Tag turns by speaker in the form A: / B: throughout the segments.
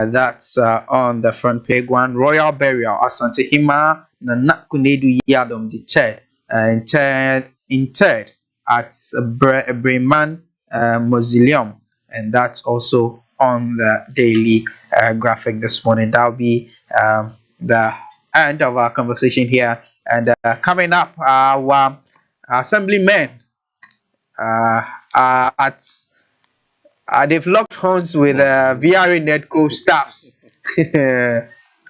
A: That's on the front page one. Royal Burial, Asante Hima, Nana Kunedu Yadom, the third. In third at Breman Mausoleum, and that's also on the daily graphic this morning. That'll be the end of our conversation here. And coming up, our assemblymen at they've locked horns with VRA Netco staffs.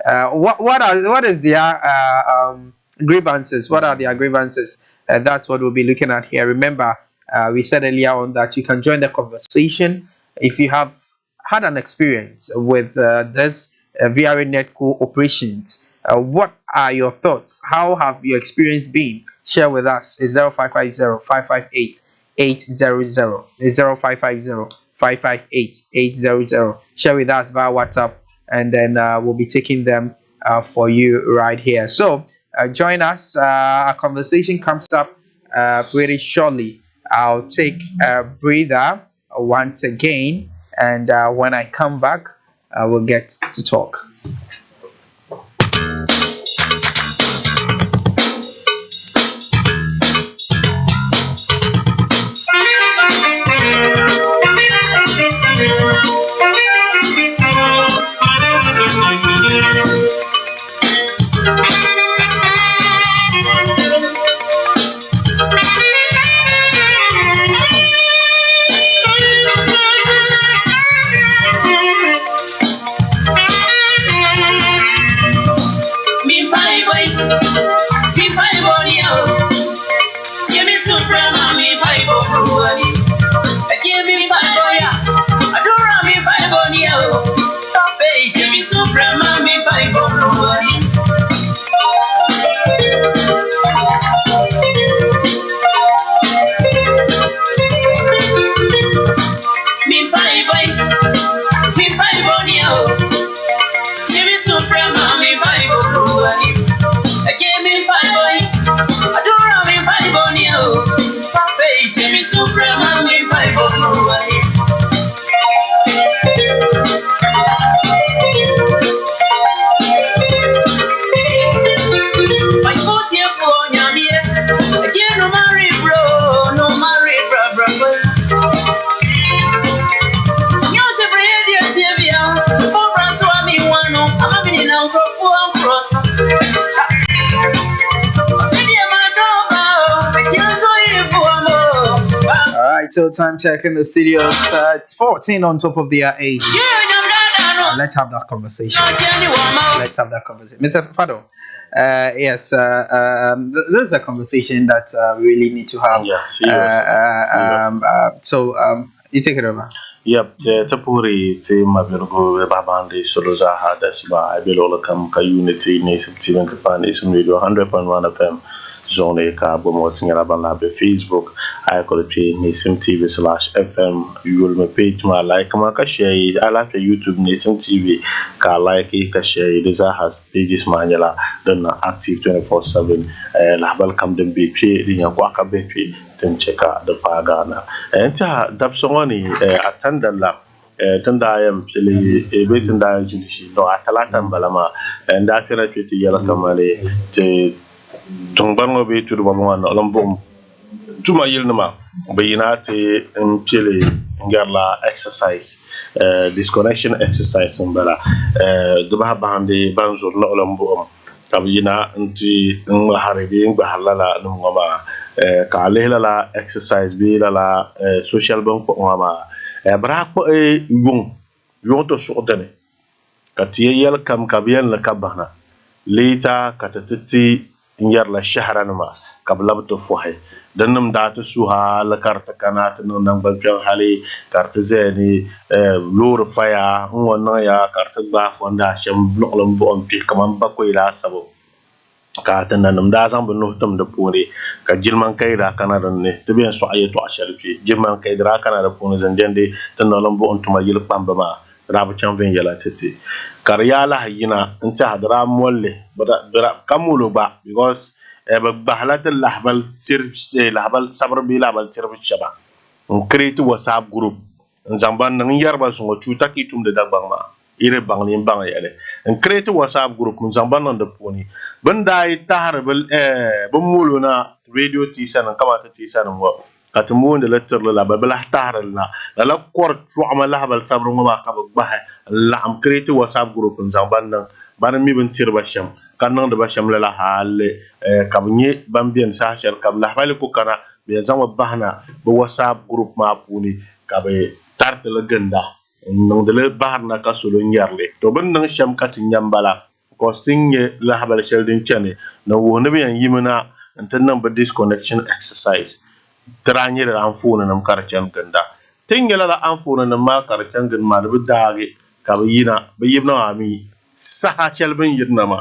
A: What is their grievances? What are their grievances? That's what we'll be looking at here. Remember, we said earlier on that you can join the conversation if you have had an experience with this VRA Netco operations. What are your thoughts? How have your experience been? Share with us. It's 0550 558 800. 0550 558 Share with us via WhatsApp, and then we'll be taking them for you right here. So join us. Our conversation comes up pretty shortly. I'll take a breather once again, and when I come back, we'll get to talk. Till time check in the studios. It's 14 on top of their age. Let's have that conversation. Mr. Fado. Yes, this is a conversation that we really need to have. So you take it over.
B: Yep, Tapuri, Mavirgo, Babandi, Soloza, Hadasba, I below come Unity, Neesim TV, Neesim Radio, 100.1 FM. Zone ka bomotin yarabana be Facebook I call it Neesim TV/FM. You will me page ma like ma ka share I like YouTube Neesim TV ka like ka share desa has pages ma nyala dan active 24/7 la bal kam dem be pie di nya kwa ka be pie ten cheka da pagana enta dabsongoni atandala tunda yam pele be tunda jinshi do atalata balama nda fera piti yala kamale te tongbango be tudu balwan lombom tuma yilnama bayinate pele ngarla exercise disconnection exercise mbala do ba bande banzur no lombom tabina nti ngaharibi ngbahalala ngoma ka lehla exercise bi la social bank ngoma bra ko yung to sudane katiye yel kam kabiyan la kabana lita katati nyar la shahranuma kablabtu fuhay danum datu suha la karta kanat no nang balkan hali karta zeni lur faya wonna ya karta ba fonda sham blolom bo on pi kaman bako ila sabo ka tananum da zan bunu tum da pore ka jilman kai da kana dan ne to bien so ayeto ashalti jilman kai da kana da pone zanjande tanalom bo on tuma yil pamba ma rabu chan ven yala tete karyala hayina inta hadra molle bada kamulo ba because bahlat lahbal sir lahbal sabr bi lahbal sir shaba on create whatsapp group zamban nan yarba so chuta ki tum da dagbang ma ire bangni bang yele en create WhatsApp group mun zamban non de poni banda yi tahar bel bumulu na radio tisa nan kama ta tisa nan wa katumu de letter la babla tahar la kor tu amala bal sabru ma ka ba la am create WhatsApp group mun zamban nan ban mi bin tirba sham kan nan da ba sham la halle kabnye bambien sa shar kabla hale ko kana be zama bahna bo WhatsApp group ma puni kabe tarte la ganda non de le bahna ka solo nyarle to ban nan sham katin nyambala costing la habal sheldin chane no wona be yimina antan nan ba disconnection exercise tranye da anfona nam karchan ganda tingela la anfona nam ma karchan gan ma da dage kabe yina be yibna ami saha shelbin yidna ma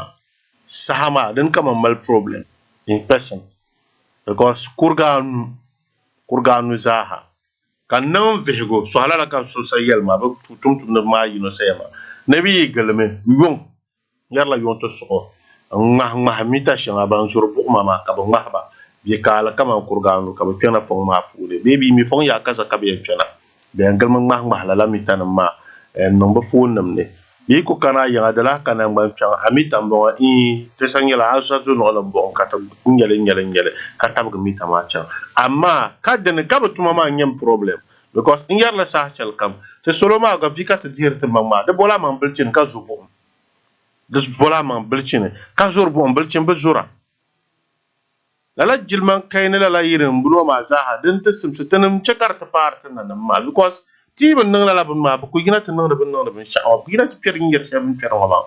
B: sahama dan kama mal problem in person because kurganu zaha kan nan vehgo so halala kan so sayel ma ba tum na ma yino sayama nabi galme yon yarla yon to so ngah mita shanga ban sur bu mama ka ba ngahba bi kala kama kurganu ka ba pena fon ma pule baby mi fon ya kaza ka be pena be galma ngah la mita na ma non ba fon namne bi ko kana ya dala kana ban chang amita mbo te sangela asa zo no la bon kata ngele kata ba mita ma chang amma kadde ne ka ba tuma ma nyam problem because in yar la sa chal kam te solo ma ga fika te dirte mama de bola man bilcin ka zubo de bola man bilcin ka zur bo bilcin ba zura la jilman kayne la yirin bulo ma zaha din te sim tanam chakar ta part nan ma because tibin nan la bun ma ku gina tan nan da bun sha'awa ku gina ti perin yer shabin perin wala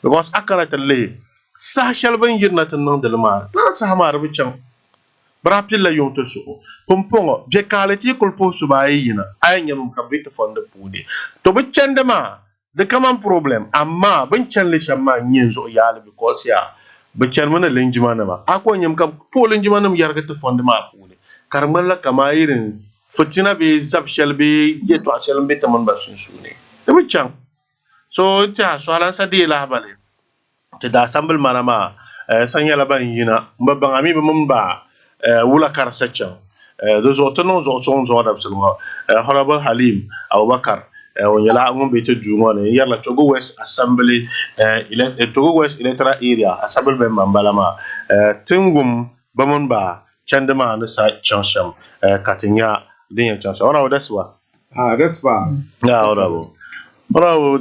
B: because akara ta le sa shalban yirna tan nan da ma la sa ma rabu can brapil la yon to su pompongo Bekaali ti kulpo su ba yina ayan yam ka bit fonde pude to bu cende ma de kaman problem amma ban can le shamma nyin zo yala because ya bu can mana lenjima na ma akon yam kam to lenjima nam yarga to fonde ma pude karman la kama irin futina be zab shelbe ye to shelbe taman ba sun sune to bu can so ta so halan sa de la bale te da sambal manama sanya la ban yina mbabban ami ba mun ba wula kar sechan do zotono zo da absolument honorable Halim Abubakar on yala ngom be te jungo ne yalla Togo West Assembly Togo West electoral area assembly member balama tingum bamon ba chandama na sa chansham katinya din chansham ona odaswa
A: Despa.
B: ya ora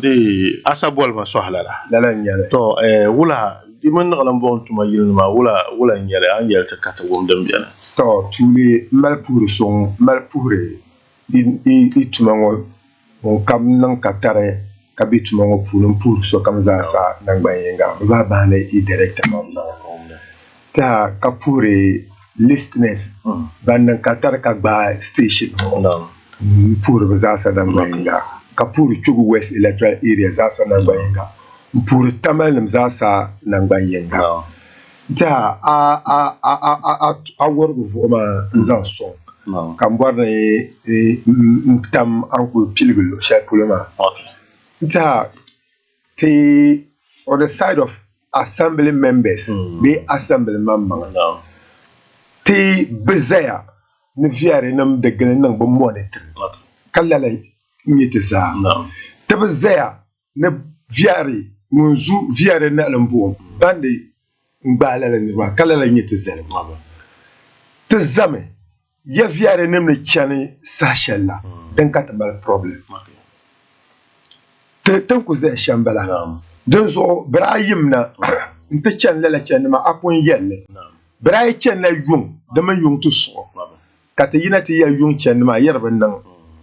B: di asabol ma sohlala
A: Lala nyale.
B: to wula di man ngalam bon tuma yilma wula nyale an yelta kata wom dambiana
C: To tuli malpuri song malpuri i tumango on kam nan katare kabi tumango punum pur so kam za sa nan bayenga ba bane i directement ta kapuri listeners ban katare ka ba station pur za sa nan bayenga kapuri chugu west electoral area za sa nan bayenga pur tamal za sa nan bayenga ta a worgo voma zan son kan borna tam anko pilgulo shapulama ta te on the side of assembly members be assembly member te bezaya ne viare nam de gelen nan bo monitor kallala nyete sa te bezaya ne viare munzu viare na lambo bande mbala la ni wa kala la nyete zele te zame ya viare nemne chani sashella dan kata bal problem te tanku ze shambala dan zo brayimna nte chan la chan ma apon yelle bray chan la yung da man yung tu so kata yina te ya yung chan ma yarban nan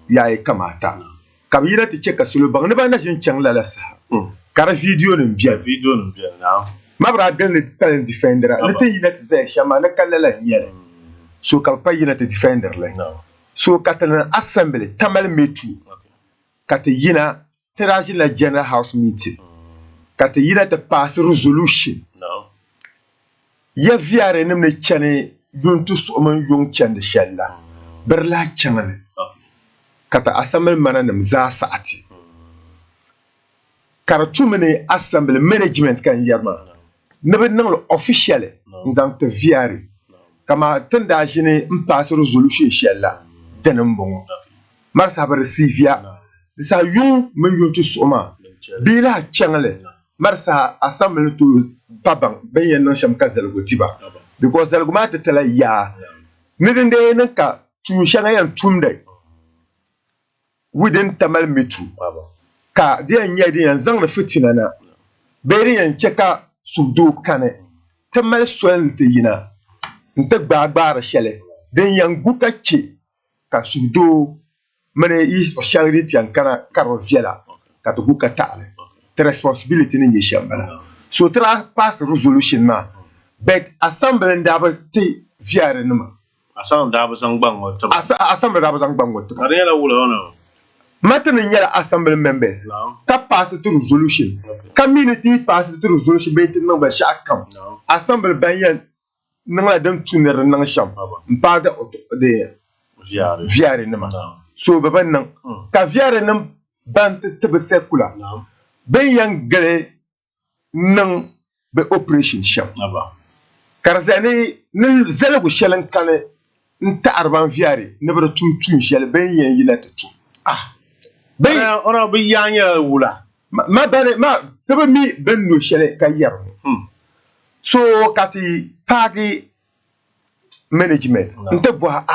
C: yayi kamata kam yina te cheka sulu bang ne ba na jin chan la sa kara video nim bien na mabra gan le talent defender le te yina te ze shama na kala la nyere so kalpa yina te defender le so katana assembly tamal metu kata yina te raji la general house meeting kata yina te pass resolution ya viare nemne chane yuntu so man yung chande shella berla changale kata assembly mana nam za saati karatumene assembly management kan yarma nebe nanglo official nzang te viari kama tenda jine mpass resolution shella denem bon mar sabar sivia sa yung men yuntu soma bila changle marsa assembly to babang ben yen no sham kazel go tiba because zal gumata tala ya nidin de nanka tun shanga yan tunde within tamal mitu ka dia nya de yan zang na fitina na beri yan cheka sudo kane tamal swel te yina nta gba shele den yan guka chi ka sudo mane is charity yan kana karo viela ka to guka tale the responsibility ni ye shambala so tra pass resolution ma but assembly ndaba ti viare numa
B: asam da ba sang bang o
C: assembly ndaba sang bango to
B: kare la wula ono
C: matan nyala assembly members ka pass to resolution community pass to resolution be tin number shakam assembly banyan nangla dem tuner nang sham mpada de viare numa so baban nan ka viare num bant tebe sekula ben yang gale nang be operation sham karzani nil zalagu shelen kane nta arban viare ne bro tum shel ben yan yinata tum ben
B: ona bi yanya wula
C: ma bane ma tebe mi ben no shele kayar so kati pagi management nta boa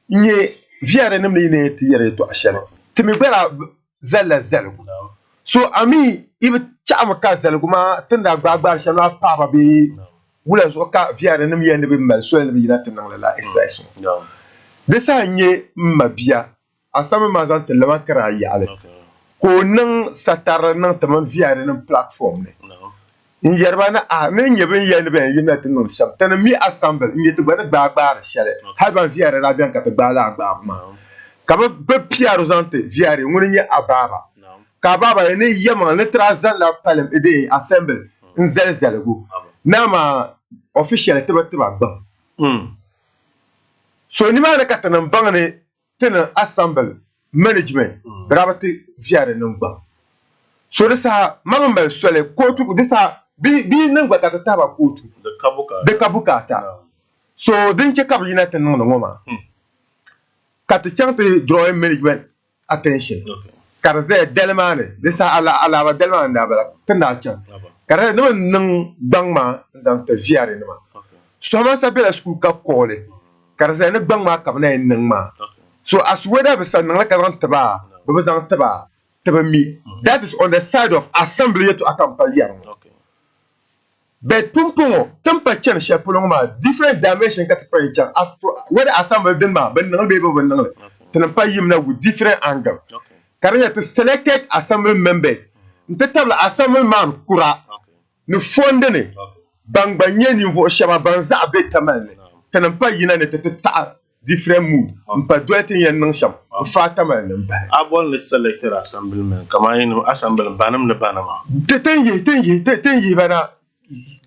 C: nye viare nem ne ti yere to ashele timi bara zalagu so ami ibe chama ka zalagu ma tunda gbagba shana papa bi wula so ka viare nem yende be mal so ne bi yinata nang la exercise de sa nye mabia asame mazante lama kara yale ko nang satara nang taman viare nem platform ne in yerba na ne nyebe yende be yinata nang sham tan mi assemble nyete gba gbagba shale halban viare la bien ka te gbala gbagma ka be piaro zante viare ngoni nye ababa ka baba ne yema ne trazan la palem ede assemble nzelzelgo nama official teba ba so ni ma na katana bangane tena assemble management brabati viare nungba so desa mamambal sole kotu desa bi nungba katata ba kotu de kabuka ta so din che kab yina tan ngoma kat chante drawing management attention karze delmane desa ala ba delmane da bala tanda chan kare no nung bangma zante viare no so ma sa bela school ka kole karze ne bangma kabna nung ma so as whether be san la karan taba be zan taba mi that is on the side of assembly to accompany but pumpungo tampa chen shapulong ma different dimension kat pa chan as whether assembly den ma ben nang be ben nang tan pa yim na with different angle karanya to selected assembly members ntetabla assembly man kura ne fonde ne bang banye ni vo shaba banza abetamal tan pa yina ne ta different mood mpa doetin yan nang sham fata man nan ba
B: abon le selected assembly man kama yin assembly banam ne banama
C: ten yi bana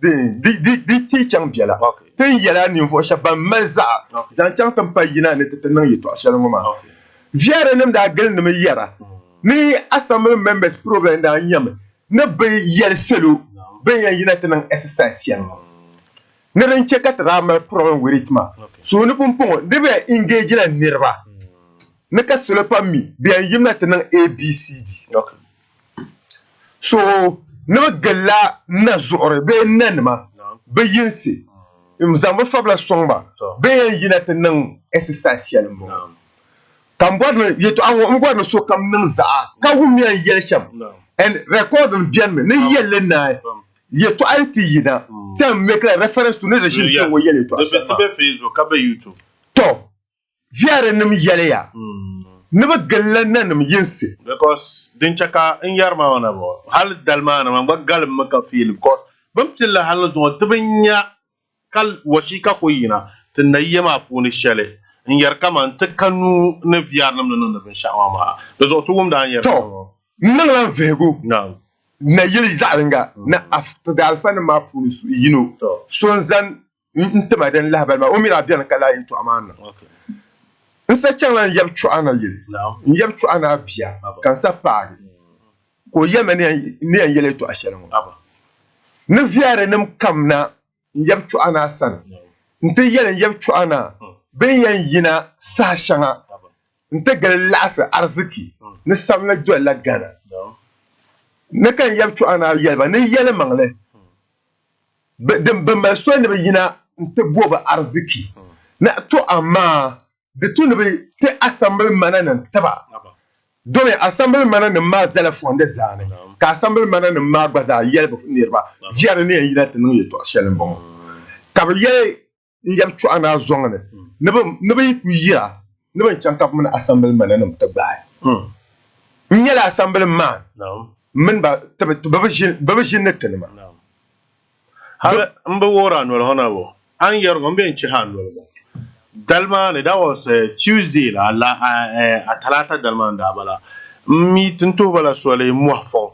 C: di ti chang biala ten yala ni vo shaba maza zan chang tan pa yina ne tan nang yito ashalmo ma viare nem da gel nem yara ni assembly members problem da nyam na be yel selo be yan yina tan exercise yan ne ren check rama problem with ma so ne pompon de be engage la nirba ne ka solo pa mi be yan yimna tan abcd so ne galla na zore be nanma be yinsi imzambo fabla somba be yan yina tan exercise yan mo kambodne yeto an ngwadno so kam nan za ka hum yan yel sham and record on bien me ne yelle na yeto IT yina tam make a reference to ne shi to wo yele to
B: be Facebook ka be YouTube
C: to viare nem yele ya ne ba gallan nan yinsi
B: because din chaka in yarma wana bo hal dalmana man ba gal maka film ko bam tilla hal zo tibnya kal washika ko yina tin yema puni shele in yar kama ta kanu na viar nam nan ben sha'awa ma da zo tuwum da yar
C: to nan lan vego na yeli zalinga na after the alfa ma punisu yino so zan ntama den lahbal ma umira biyan kala yito amana nsa chanlan yab chu ana yeli yab chu ana biya kan sa pari ko yemen ne yele to asharan ne viare nam kamna yab chu ana san nte yele yab chu ana ben yan yina sa shanga nte gal lasa arziki ne samla do la gana nakan yabtu ana yelba ne yele mangle ba so ne yina nte boba arziki na to amma da tun be te assemble mananan taba dole assemble mananan ma zala fonde zane ka assemble mananan ma gbaza yelba nirba viare ne yina te no yeto shelen bon ka be yele yabtu ana zongne ne be ku yira ne be chankap mun assemble mananan taba nyela assemble man من ببجين نتنما
B: هذا مبوران ولا هنا بو أن يرغم بين شهان ولا دلمان that was Tuesday la atalata dalman da bala mi tuntu bala sole muafon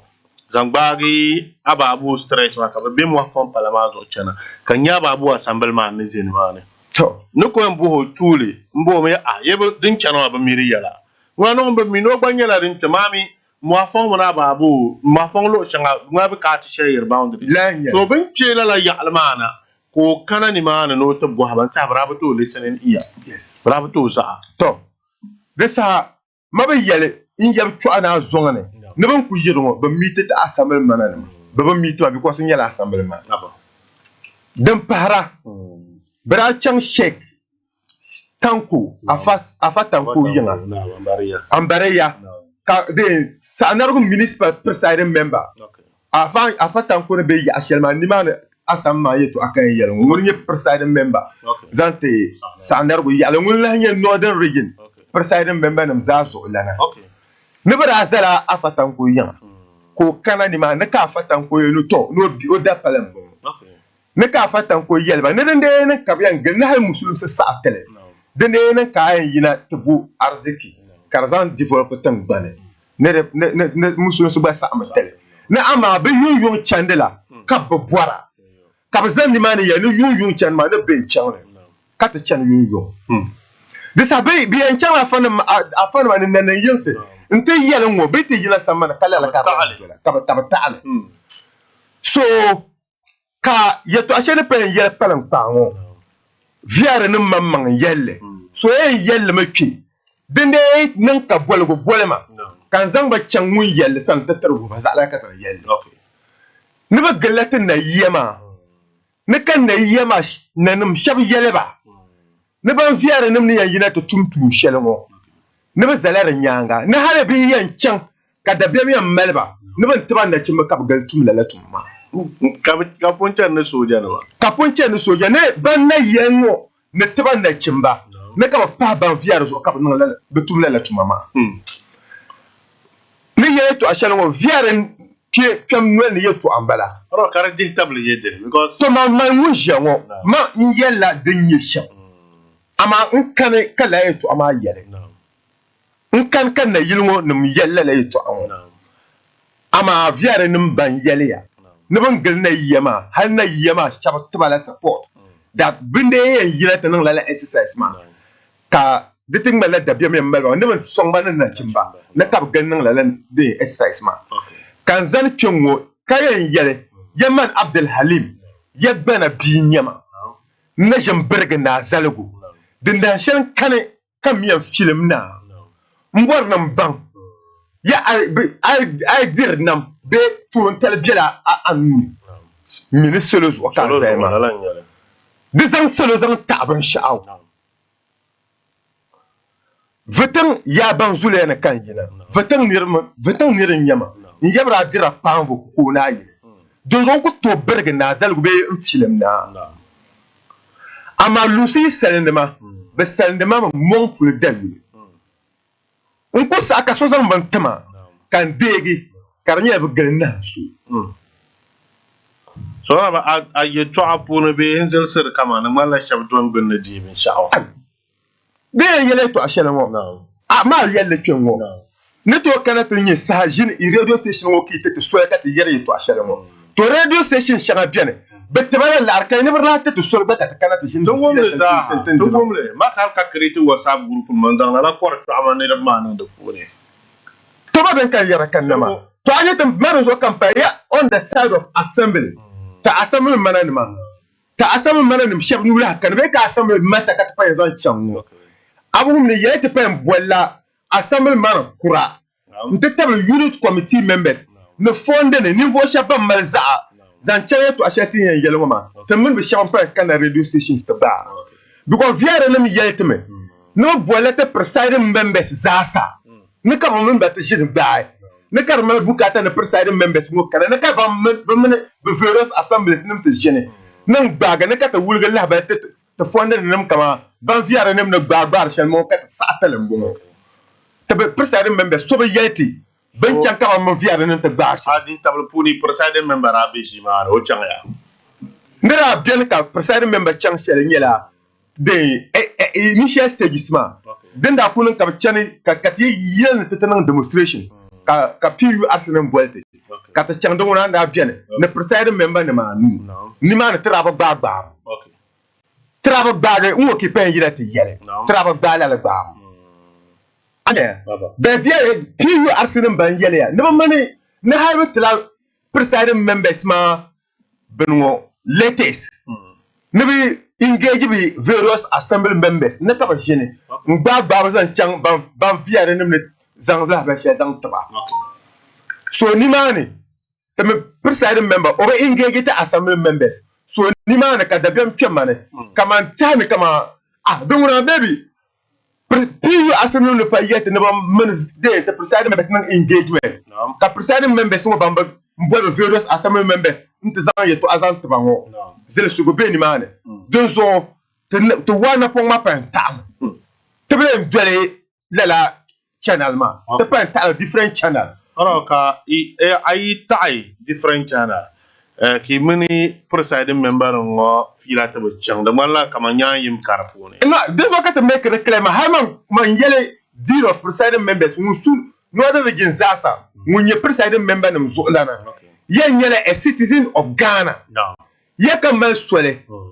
B: zangbagi ababu stress ma ka be muafon palama zo chana kanya babu assemblement ne zinmane
C: to
B: nuko mbo tule mbo me yebo din chana ba miri yala wano mbo mi no gbanyala din tamami muafon mona babu muafon lo shanga ngabe ka ti share boundary so bin chela la yalmana ko kana ni mana no to bo habanta brabato listening iya
C: yes
B: brabato sa
C: to desa mabe yele in yab tu ana zongane ne ban ku yiro ba mite ta assemble manana ba mite ba because nyala assemble man dan para bra chang shek tanku afa tanku yinga ambareya ka de sanargo municipal presiding member afa tanku ne be actuellement ni mana asama yeto akan yelo ngol presiding member zante sanargo yalo ngol la northern region presiding member nam zazo lana ne bara zala afa tanku yin ko kana ni ma ne ka afa tanku yelo to no bi o da palam ne ka afa tanku yelba ne den ne ka biyan gel na hay musulum sa atele den ne ka yina tubu arziki karzan develop tan bane ne musulum su ba sa amatele ne ama be yun chandela ka bwara ka bazan ni mani ya ne yun chan ma ne ben chan ka ta chan yun de sa be bi en chan afana ma ne yinse nte yele ngo be te yila samana kala la ka ba ta'ala so ka yeto ashele pe yele palan pango viare ne mamman yelle so yelle ma ki dende nan ka bolgo bolema kan zanga chan mun yelle san tatar go ba za la ka san yelle ne ba galatin na yema ne kan na yema nanum shab yelle ba ne ban viare ne ya yina to tumtum shelengo ne ba zalara nyanga ne hala bi yan chan ka da biya yan melba ne ban taban da cin ka gal tum la tumma
B: ka poncha ne soja ne ba
C: ka poncha ne soja ne ban na yengo ne taban da cin ba ne ka pa ban viare zo ka ban la betum la tumma ma ne yeto ashalengo viare ke kam no ne yeto ambala
B: ro kara digitable yedere because
C: so ma wunjango ma yella den yesha ama nkane kala yeto ama yele nkan kan na yilmo nim yella la yeto awon ama viare nim ban yele ya ne ban gel na yema hal na yema shabat bala support that binde yen yilata nan la exercise ma ka diting mala da biam mala ne ban songba na chimba na kab gan nan la de exercise ma kan zan kyongo kayan yele yaman abdul halim yabana bi nyama na jamberg na zalgo dindan shan kane kam yan film na mbor nam bang ya ay dir nam be ton tel biela anu ministre lo zo kan zema dizan solo zan taban sha'aw vetan ya ban zule na kan yina vetan nirin yama in yabra dira panvo ko na yi don zon ku to berg na zalgo be film na ama lucy selendema be selendema mon ful dalu un ko sa ka so zan bantama kan degi karnya be gelna su
B: so ba a ye to apone be hensel sir kama na mala shab don gonne jibi sha'aw
C: de yele to ashela mo ma yele kwengo ne to kana to nye sajin i radio station wo ki te so ka te yere to ashela mo to radio station shanga biane betebala la arka ne berla te to so ba ka kana te shin
B: to gomle ma kal ka create whatsapp group manzang la ko to amane da manan da fure
C: to ba ben kan yara kan nama to anya te maro zo campagne on the side of assembly ta assembly mananima ta assembly mananim chef nula kan be ka assembly mata ka pa yazan chango abum ne yete pe bolla assembly man kura nte table unit committee members ne fonde ne niveau shaba malza zan chaya to ashati yen yelo ma te mun be champa kana radio stations te ba because viare ne mi yele me no bolete preside members zasa ne ka mun ba te jin ba ne ka mal bukata ne preside members ngo kana ne ka ba men be various assemblies nim te jene nan baga ne ka ta wulga la ba te fonde ne nam kama ban viare ne ne ba shan mo ka ta satale mbongo te be preside members so be yeti ben chanka mo viare ne te ba
B: adi tablo puni president member abisi ma o changa
C: ndara bien ka preside member chang shele nyela de initial stages ma den da kunun ka chani ka kati yen tetanang demonstrations ka pu arsenal bolte ka ta chang dongona da bien ne preside member ne ma ni ma ne traba ba
B: okay
C: traba ba de un ki pen yira te yele traba ba la ba anya be viere pu arsenal ban yele ya ne ma ne ne ha tla preside members ma benwo latest ne bi engage bi various assembly members ne ka ba jene ba zan chang ban viare ne zang la ba she zang taba so ni mani te me preside member o engage ta assembly members so ni mani ka da biam twemane kama tane kama dongona baby piyu assembly ne pa yete ne ba men de te preside members nan engagement ka preside members mo bamba mbo various assembly members nte zan yeto azan taba ngo zele sugo be ni mani donc te wana pon ma pen tam te be ndwele la channel ma te pen ta different channel
B: oro ka ai tai different channel ki mini presiding member ngo fila te be chang de mala kamanya yim karapone
C: no des fois que te make reclaim ha man yele deal of presiding members musu no other region zasa munye presiding member nam zo ndana yen yele a citizen of Ghana
B: no
C: yaka mal swele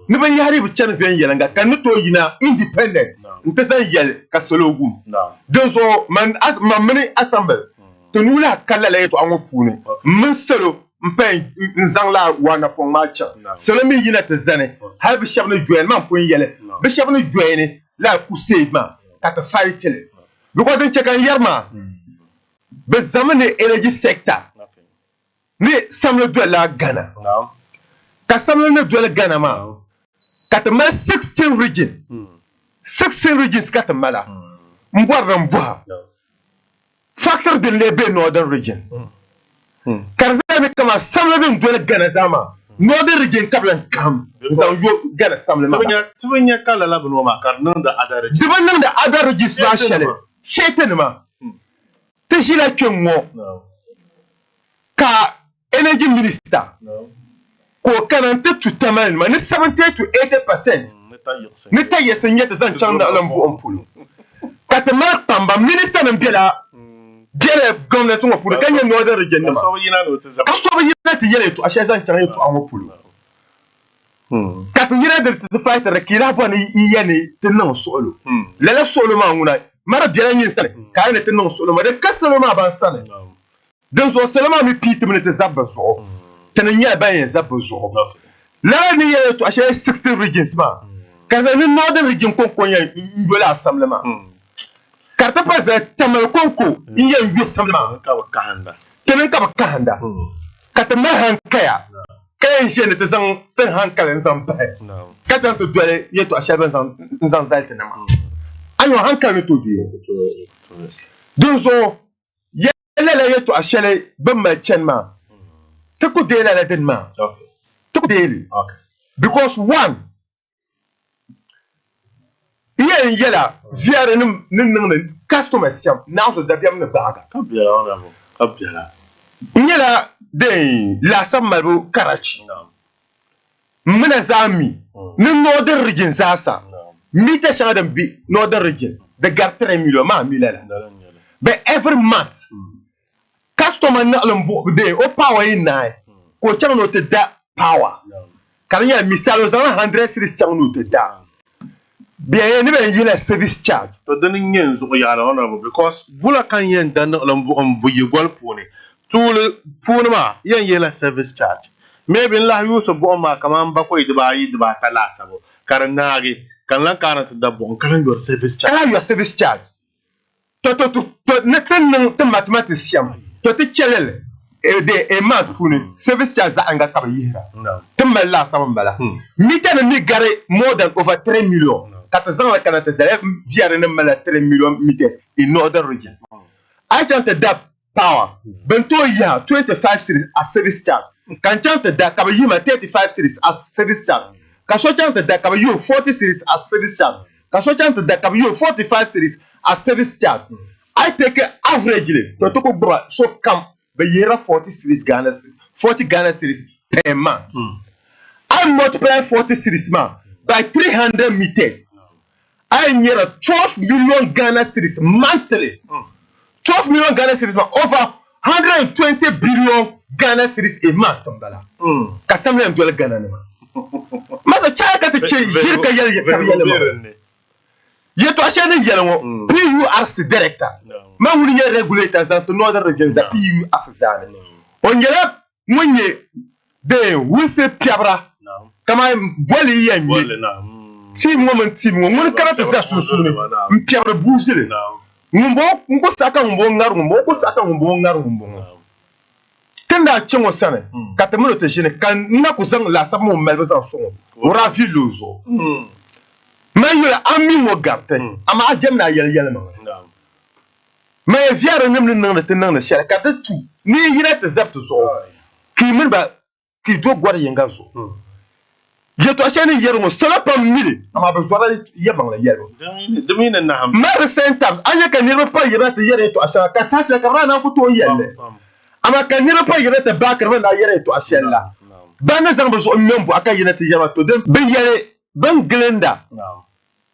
C: ni ban yari bi chan ven yelanga kan to yina independent ntesa yel ka solo gum donc so man as mamni assemble to nula kala la to anwo pune min solo mpen nzang la wana pon match solo mi yina te zane ha bi shabna joen man pon yele bi shabna joen la kusey ma ka ta faytele bi ko den chekan yarma be zamane energy sector ni samlo do la Ghana ka samlo ne do la Ghana ma ka ta mal 16 region 16 regions ka ta mala mbwarra mbwa factor de lebe northern region karzame kama samlo ne do la Ghana zama northern region kablan kam zan yo Ghana samlo ma
B: tunya kala la bno ma kar nan da other region
C: diban nan da other regions ma shele sheten ma te shila kwenwo ka energy minister ko kanante tutaman ma ni 70 to 80% ni ta yesen yete zan chanda alambu ompulu kata mar pamba minister nan bela government ngo pulu kanye northern region ma
B: so yina no te
C: ka so yina te yele to ashe zan chanda to anwo pulu kata yina de te fight rekira boni iyene te non solo lele solo ma nguna mara bela nyin sale ka ne te non solo ma de kasolo ma ban sale donc so seulement mi pite me te zabba so tenenya ba yen zabba so la ni ye to ashe 16 regions ma kaza ni northern region ko konya ngola assemblement karta pa za tamal konko iye ngi assemblement
B: ka kahanda
C: tenen ka kahanda kata ma hankaya kayan she ne te san ten hankala zan ba ka tan to dole ye to ashe ban zan zalta na ma anyo hankala to biye donc so la yeto ashele bamba chenma tako dela la denma
B: okay
C: tako deli
B: okay
C: because one yela viare nim customer siam now so dabiam na baga
B: kabia ona mo kabia
C: yela de la samaru karachi mina zami ni northern region sasa mita shadam bi northern region the gartre milo ma milela but every month customer na lambo de o power in na ko chang no te da power kanya misalo zan 100 series chang no te da bien ni ben yela service charge
B: to dan nyen zo ya la ona because bula kan yen dan lambo on bu yegol pone tule pone ma yen yela service charge maybe la yuso bo ma kaman ba ko idba yidba tala sabo karnaage kan lan kana to da bon kan your service charge
C: kala your service charge to ne tan te mathematician to te chelele e mat funi service charge za anga kaba yira
B: no
C: tamalla sama bala mita na mi gare more than over 3 million kata zanga kana ta zare viare na mala 3 million meters in northern region agent da power bento ya 25 cities as service charge kan chanta da kaba yima 35 cities as service charge ka so chanta da kaba yu 40 cities as service charge ka so chanta da kaba yu 45 cities as service charge I take averagely to ko bra so come be yera 40 cities Ghana 40 Ghana cities per month I multiply 40 cities by 300 meters I near 12 million Ghana cities monthly 12 million Ghana cities over 120 billion Ghana cities a month mbala kasamle mdole Ghana ne masa chaka te che jirka yele yeto ashene yele ngo PURC director ma wuli ye regulator za to northern region za PURC zane onyela munye de wuse piabra kama boli yenye si mo karata za susune mpiabra buzile ngumbo ngo saka ngumbo ko saka ngumbo kanda chengo sana katemuno te jene kan na kuzang la sa mo melbe za so ora filozo mayola ami mo garte ama ajem na yele ma ma viare nem nan te nan shel kata tu ni yira te zapto zo ki min ba ki do gwar yenga zo je to asheni yero mo sala pa mili ama ba zora yebang la yero
B: domine na ham
C: ma recent times anya kan yero pa yira te yere to ashaka ka sa ka rana ko to yelle ama kan yero pa yira te bakar na yere to ashella bana zang ba zo membo aka yira te yama to dem ben yere ben glenda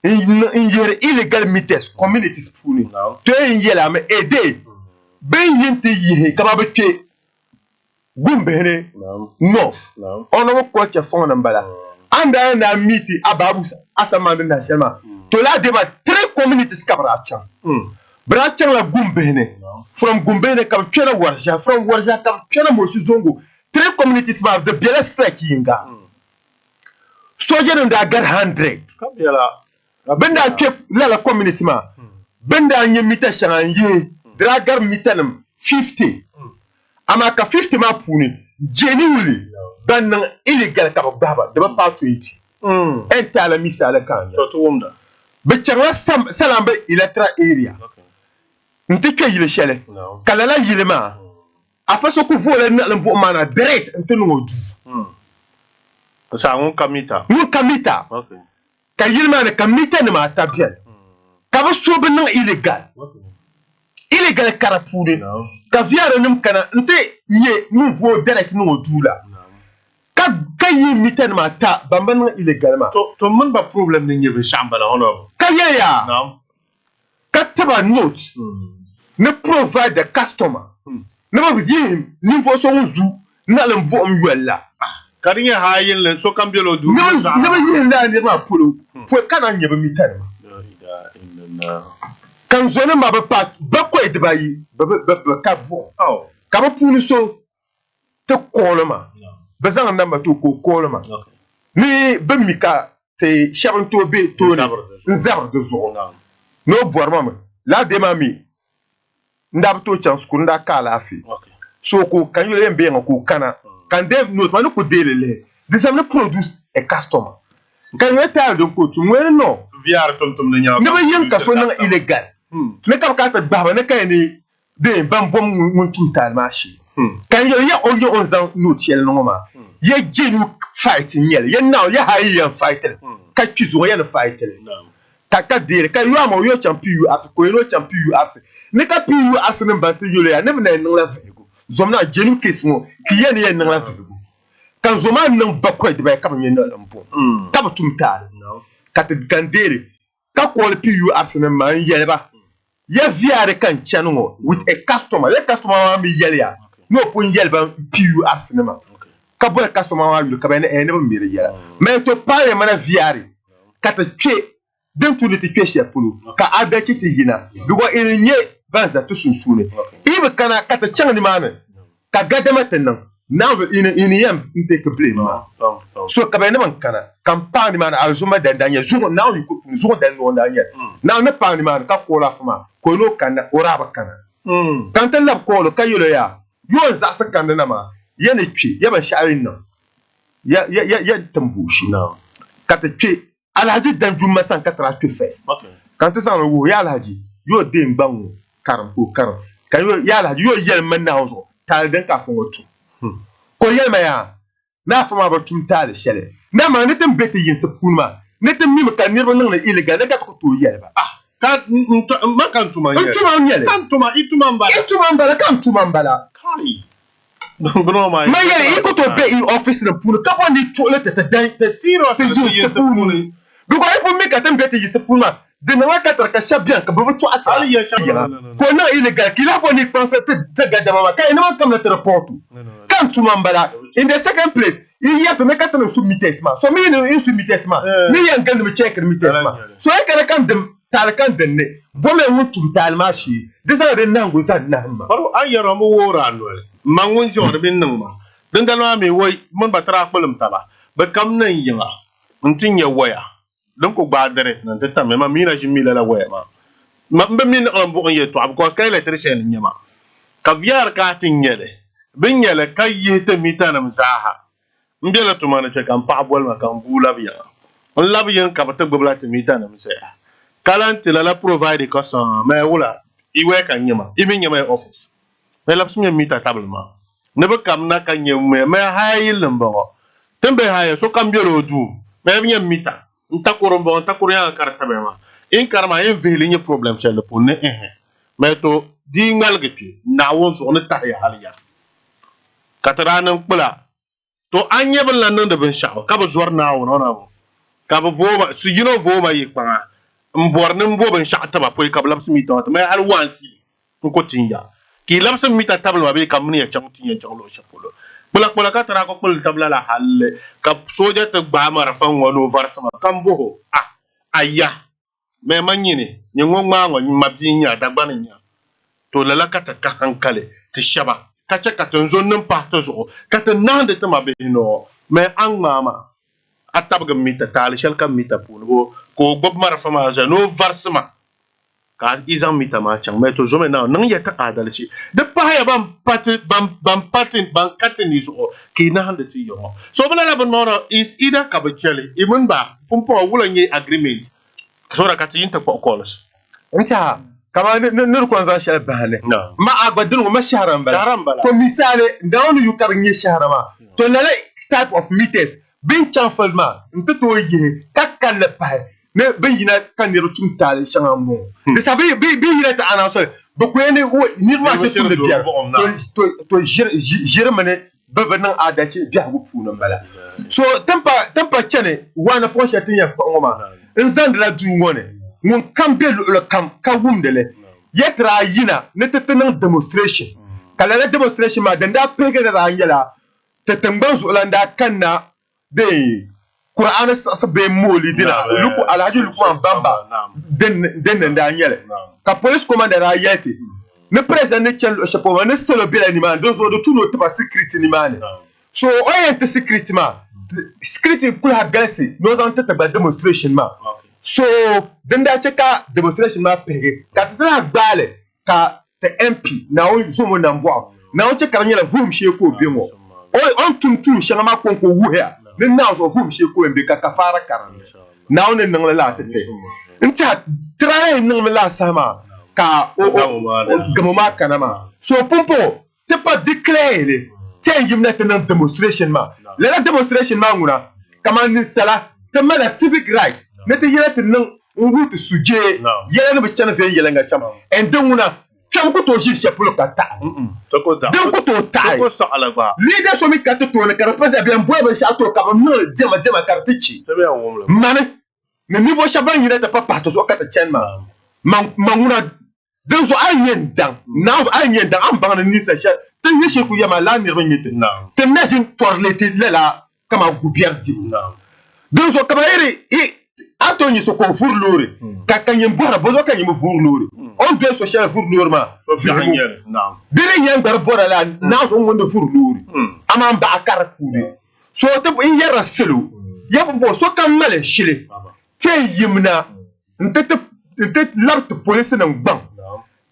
C: in yere illegal meters communities puni to en yela me ede ben yente yihe kama be te gumbene north ono ko che fon na mbala anda na miti ababusa asamande na shema to la deba 3 communities kabra chan brachan la gumbene from gumbene kam pena warja from warja kam pena mo zongo 3 communities ma de bela strike yinga soje nda gar 100
B: kabela
C: benda ke la community ma benda nye mita shanje dragar mitanam 50 ama ka 50 ma puni genuinely dan illegal ka baba de ba 20 entala misala kan
B: to wumda
C: be changa salambe electoral area ntike yile shele kala la yile ma afaso ku vola na lambo mana direct ntunu ngodu
B: sa ngun kamita
C: okay ka yile ma kamita ne ma tabiel ka ba so ben illegal illegal karapure ka viare nim kana nte nye nu vo direct nu odula ka yi miten ma ta bamban illegal ma
B: to mun ba problem ni nyebe shambala hono
C: ka ya ka taba note ne provide the customer ne ba zi ni vo so nzu na le vo myella
B: karinya hayin len so kambelo du
C: ne ba yi na ni ma polo fo kana nyebe miten ma kan zone ma ba ko e de bayi ba ka vo ka ba puni so te kolma bazang namba to ko kolma ni be mika te shabon to be to ni zabre de zo no boar mama la de mami ndab to chance ku nda kala afi so ko kan yule mbe ko kana kan de no ma no ko delele de sam no produce a customer kan yeta de ko tu ngwe no
B: viar tontom na nyaa
C: ne ba yen ka so na illegal ne ka ka ta baba ne kan ni de bam bom mun tuntal mashi kan yo ya onyo onza no tiel no ma ye genu fight nyel ye now ye hayi yan fight ka tuzo ye na fight ka dire ka yo ama yo champion ars ko no champion ars ne ka pu ars ne mbante yo ya ne na no la vego zomna genu case mo ki ye ne ye na la vego kan zoma nan bakwai de ba ka me na lampo ka batum ta ka te gandere ka ko le pu ars ne ma ye ba ye viare kan channel with a customer le customer ma mi yele ya no pun yele ba pu ars ne ma ka bo customer wa yu ka ba ne ba mi yele mais to pare mana viare ka te tue dem tu ne te tue chez pulu ka ada ki te yina dugo ene nye banza to sunsune ibe kana ka te channel ni mana ka gadama tenan now ine yam inte ke blame so ka ba ne man kana campagne mana alzuma dan danye zugo now you could zugo dan no danye now ne pa ni mana ka ko la fama ko no kana ora ba kana kan tan lab ko lo kayolo ya yon za sa kan na ma ya ne twi ya ban sha'ayin nan ya tambushi ka ta twi alhaji dan jumma san ka tra to face kan ta san wo ya alhaji yo den ban karam ko karam kan yo ya alhaji yo yel man na so ta dan ka fon wato ko yel ma ya na fa ma ba tum ta da shele na ma ne tan bete yin sa funma ne tan mi ka nirba nan na illegal da ka to yel ba
B: ka ma kan tuma
C: yele
B: kan tuma ituma
C: mbala kan tuma mbala
B: kai bro ma
C: yele iko to be in office na puno ka bo ni toilet ta dan ta
B: siro sa yin sa funni
C: bi ko ipo mi ka tan bete yin sa funma de na ka tar ka shabian ka bo to asa
B: ali ya shabia
C: ko na illegal kila bo ni pense te ga dama ka ina ma kam na report kan tuma mbala in the second place il y a to make tan submitesma so mi ni submitesma mi yan gand mi check submitesma so e kana kan dem talkan denne bome mutum talmashi disa da nan go zan nan ba
B: baro an yaro mu wora no mangun jor bin nan ma dan galma me wai mun batara kulum taba ba kam nan yinga mutun ya waya dan ko ba dare nan ta tamme ma mina shi mila la waya ma mbe min on bu on yeto ab ko kay electrician nyama ka viar ka tin yele bin yele kay yete mitana mzaha mbela to mana ce kan pa bol ma kan bula biya on labiyan ka bata gbabla te mitana mzaha kalanti la provide custom mais wala iwe kan nyama imi nyama office mais la psmi mita tablement ne be kam na kan nyama mais hayil mbo tembe haye so kam biero du mais bi nyam mita ntakoro mbo ntakoro ya karta be ma in karma en veli nye problem chez le ponne mais to di ngal gati na won so ne ta ya haliya kataranan kula to anye ban lan de ben shaw ka ba zuwar na wona na ka ba voma su yino voma yikpa mborne mboben shakta ba poy kabla smi ta mais hal wansi ko tinja ki labsa mi ta tabla ba be kam ya chang tinya chang lo chapolo bula ka tara ko pul tabla la hal ka soja ta ba mara fan wono varsama kambo aya me manyini nyongo mango mabdinya dagbaninya to la ka ta ka hankale ti shaba ka cha ka ton zon nan pa to zo ka ta nande ta mabe no me ang mama atabga mita tal shal kam mita puno ko bob mara fama ja no varsma ka izan mita ma chang me to jome na nan ya ta adalci da pa ya ban katin ni so ki na hande ti yo so bala la ban mora is ida ka bajele imun ba pumpo wulan yi agreement so da katin ta ko kolos
C: nta kama ne ko zan shal bahane ma agbadin ma shahran bala to misale ndawnu yukar nyi shahrama to lale type of meters bin chanfalma nta to yi kakal pa ne bin yina kan ne rutum tale shanga mo de ça veut bin yina ta ana so ba ko ne o ni ma se tum de biya to jere mane baba nan adaci biya bu fu nan bala so tempa chene wana ponche tin ya ngoma nzand la du ngone mun kam be le kam ka wum de le yetra yina ne tetenan demonstration kala la demonstration ma danda pege da rangela tetemban su landa kanna de Qur'an sa be moli dina luku alhaji luku an bamba den da nyele ka police commander ayati ne president ne chel chapeau ne selo bi animal donc so do tout no tapa secret ni mane so oyente secret ma secret kul ha galsi no zan tata ba demonstration ma so den da cheka demonstration ma pege ka tata gbale ka te MP na o zumo na mbo na o cheka nyela vum she ko bi mo o on tum shanga ma konko wuha ne na so vum she ko mbe ka kafara karan na o ne nang la tete nta trae nang la sama ka o gamoma kanama so pompo te pas déclarer te yimna te nan demonstration ma la demonstration ma nguna kama ni sala te mala civic right ne te yela te nan route suje yela ne be chana fe yela nga sham en denguna cham ko to jil cheplo ka ta
B: to ko da
C: den ko to ta
B: ko sa ala ba
C: leader so mi ka to ne ka represent bien boy be sha to ka no dema kartichi
B: te be awum
C: mane ne niveau shaban yela te pas partout so ka ta chen manguna den so ayen dan na so ayen dan am bang ni sa sha te ni she ku yama la ni re nyete te machine toilette la kama gubierti den so kama ere Anthony so ko furlore ka kanyem bora bozo kanyem furlore on doit social furlore ma
B: so fi anyele
C: dire nyam bar bora la na so ngonde furlore amam ba akara fure so te in yara selo yabo bo so kan male shile te yimna ntet labt police nan bang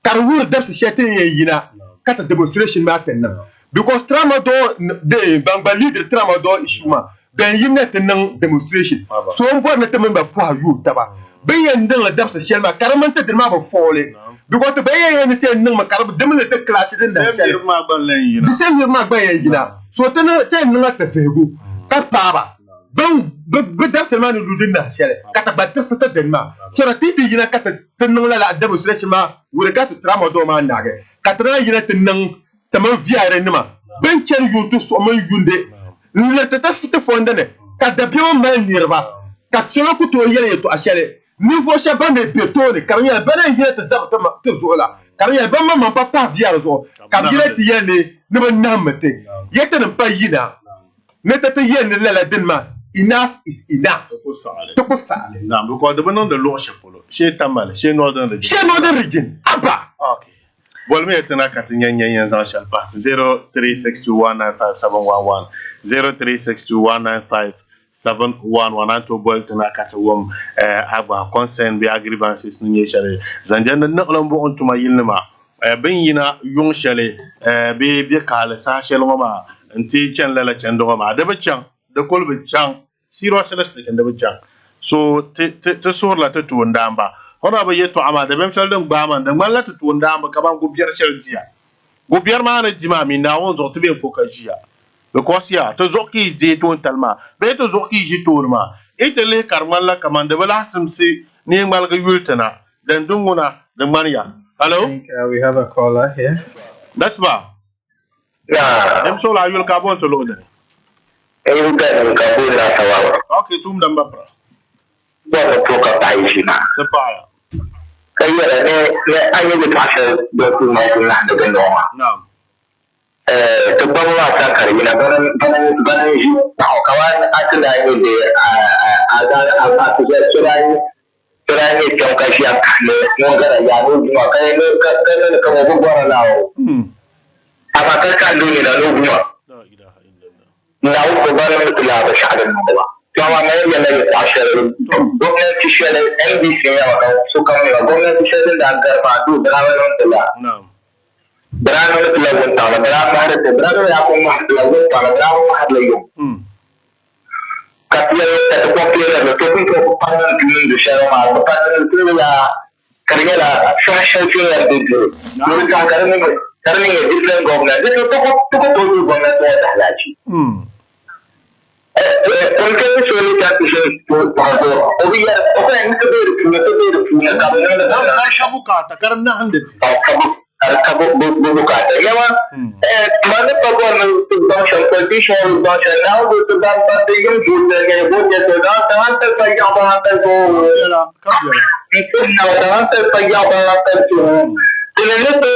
C: kar wur dab se chete yina kata demonstration ma tenna because tramadol de bangba leader tramadol ishuma ben yimna tenna demonstration so on bo na temba po yu taba ben yanda la dabsa shelma karamanta de ma ba fole because to ben yanda tenna ma karab demna te class de na
B: sem ma ban len yina
C: the same ma ban yina so tenna ta fegu ka paba ben be dabsa ma lu de na shele kata batta sata de ma so na titi yina kata tenna la demonstration ma wure kata tramadol ma nage kata yina tenna taman viare nima ben chen yuntu so man yunde lerte ta fite fondane ka dabio man nirba ka solo ku to yele to ashele niveau shaban de beto le kariya bana yele ta zabta ma te zola kariya ban ma papa viare zo ka yele ti yele ne ban namate yete ne pa yina ne ta te yele la denma enough is enough to ko sale
B: na because de banon de lo chepolo chez tamal chez northern
C: region aba
B: okay. Well, me it's na kati nyen zan shall part 0362195711 0362195711 anto bol tana kati wom aba concern be grievances ni shale zanjan na lombo on tuma yilnima ben yina yung shale be kale sa shale ngoma nti chen la chen do ma de bachan de kol be chan siro celeste de bachan so te sur la te tu ndamba hono ba yeto ama de bem sheldon gbama de ngalla te tu ndamba kaban go bier sheldia go bier ma na jima mi na won zo to be fokajia because ya to zoki je to talma be to zoki je to ma etele karmalla kaman de bala simsi ni mal ga yultana dan dunguna de maria hello.
A: I think we have a caller here.
B: That's ba
D: Yeah.
B: dem so la yul ka bon to lo de
D: You got Kabul Sawa.
B: okay tum damba pra
D: What a talk of Aishina.
B: te pa
D: Kaya I will pass the document to the Noma.
B: na
D: To Bangla Sakarina, Kawan Atula, Surani Tonkashia, Mongara Yamu, Kamu now. Amaka do it a Luma.
B: la ilaha illallah
D: Now, the government will have a shadow. Kama mmoja anayepasha government share NBC so kama government share da garba du brawo tala
B: naam
D: brawo tala wonta brawo hare brawo ya ko ma tala wonta brawo hare yo katya ta ko kira da to ko panan kin da share ma panan kin ya karela social care da do ka karne different government to government da halaci porque eso es lo que hace obvia o que no te ver
B: na shabukata karna handeti
D: arkabu bukata yawa mana pagwan function position function now to ban pati yung judge ne bote to da ta pagya ba ta ko
B: la kabira
D: itu na da ta pagya ba ta ko Tene to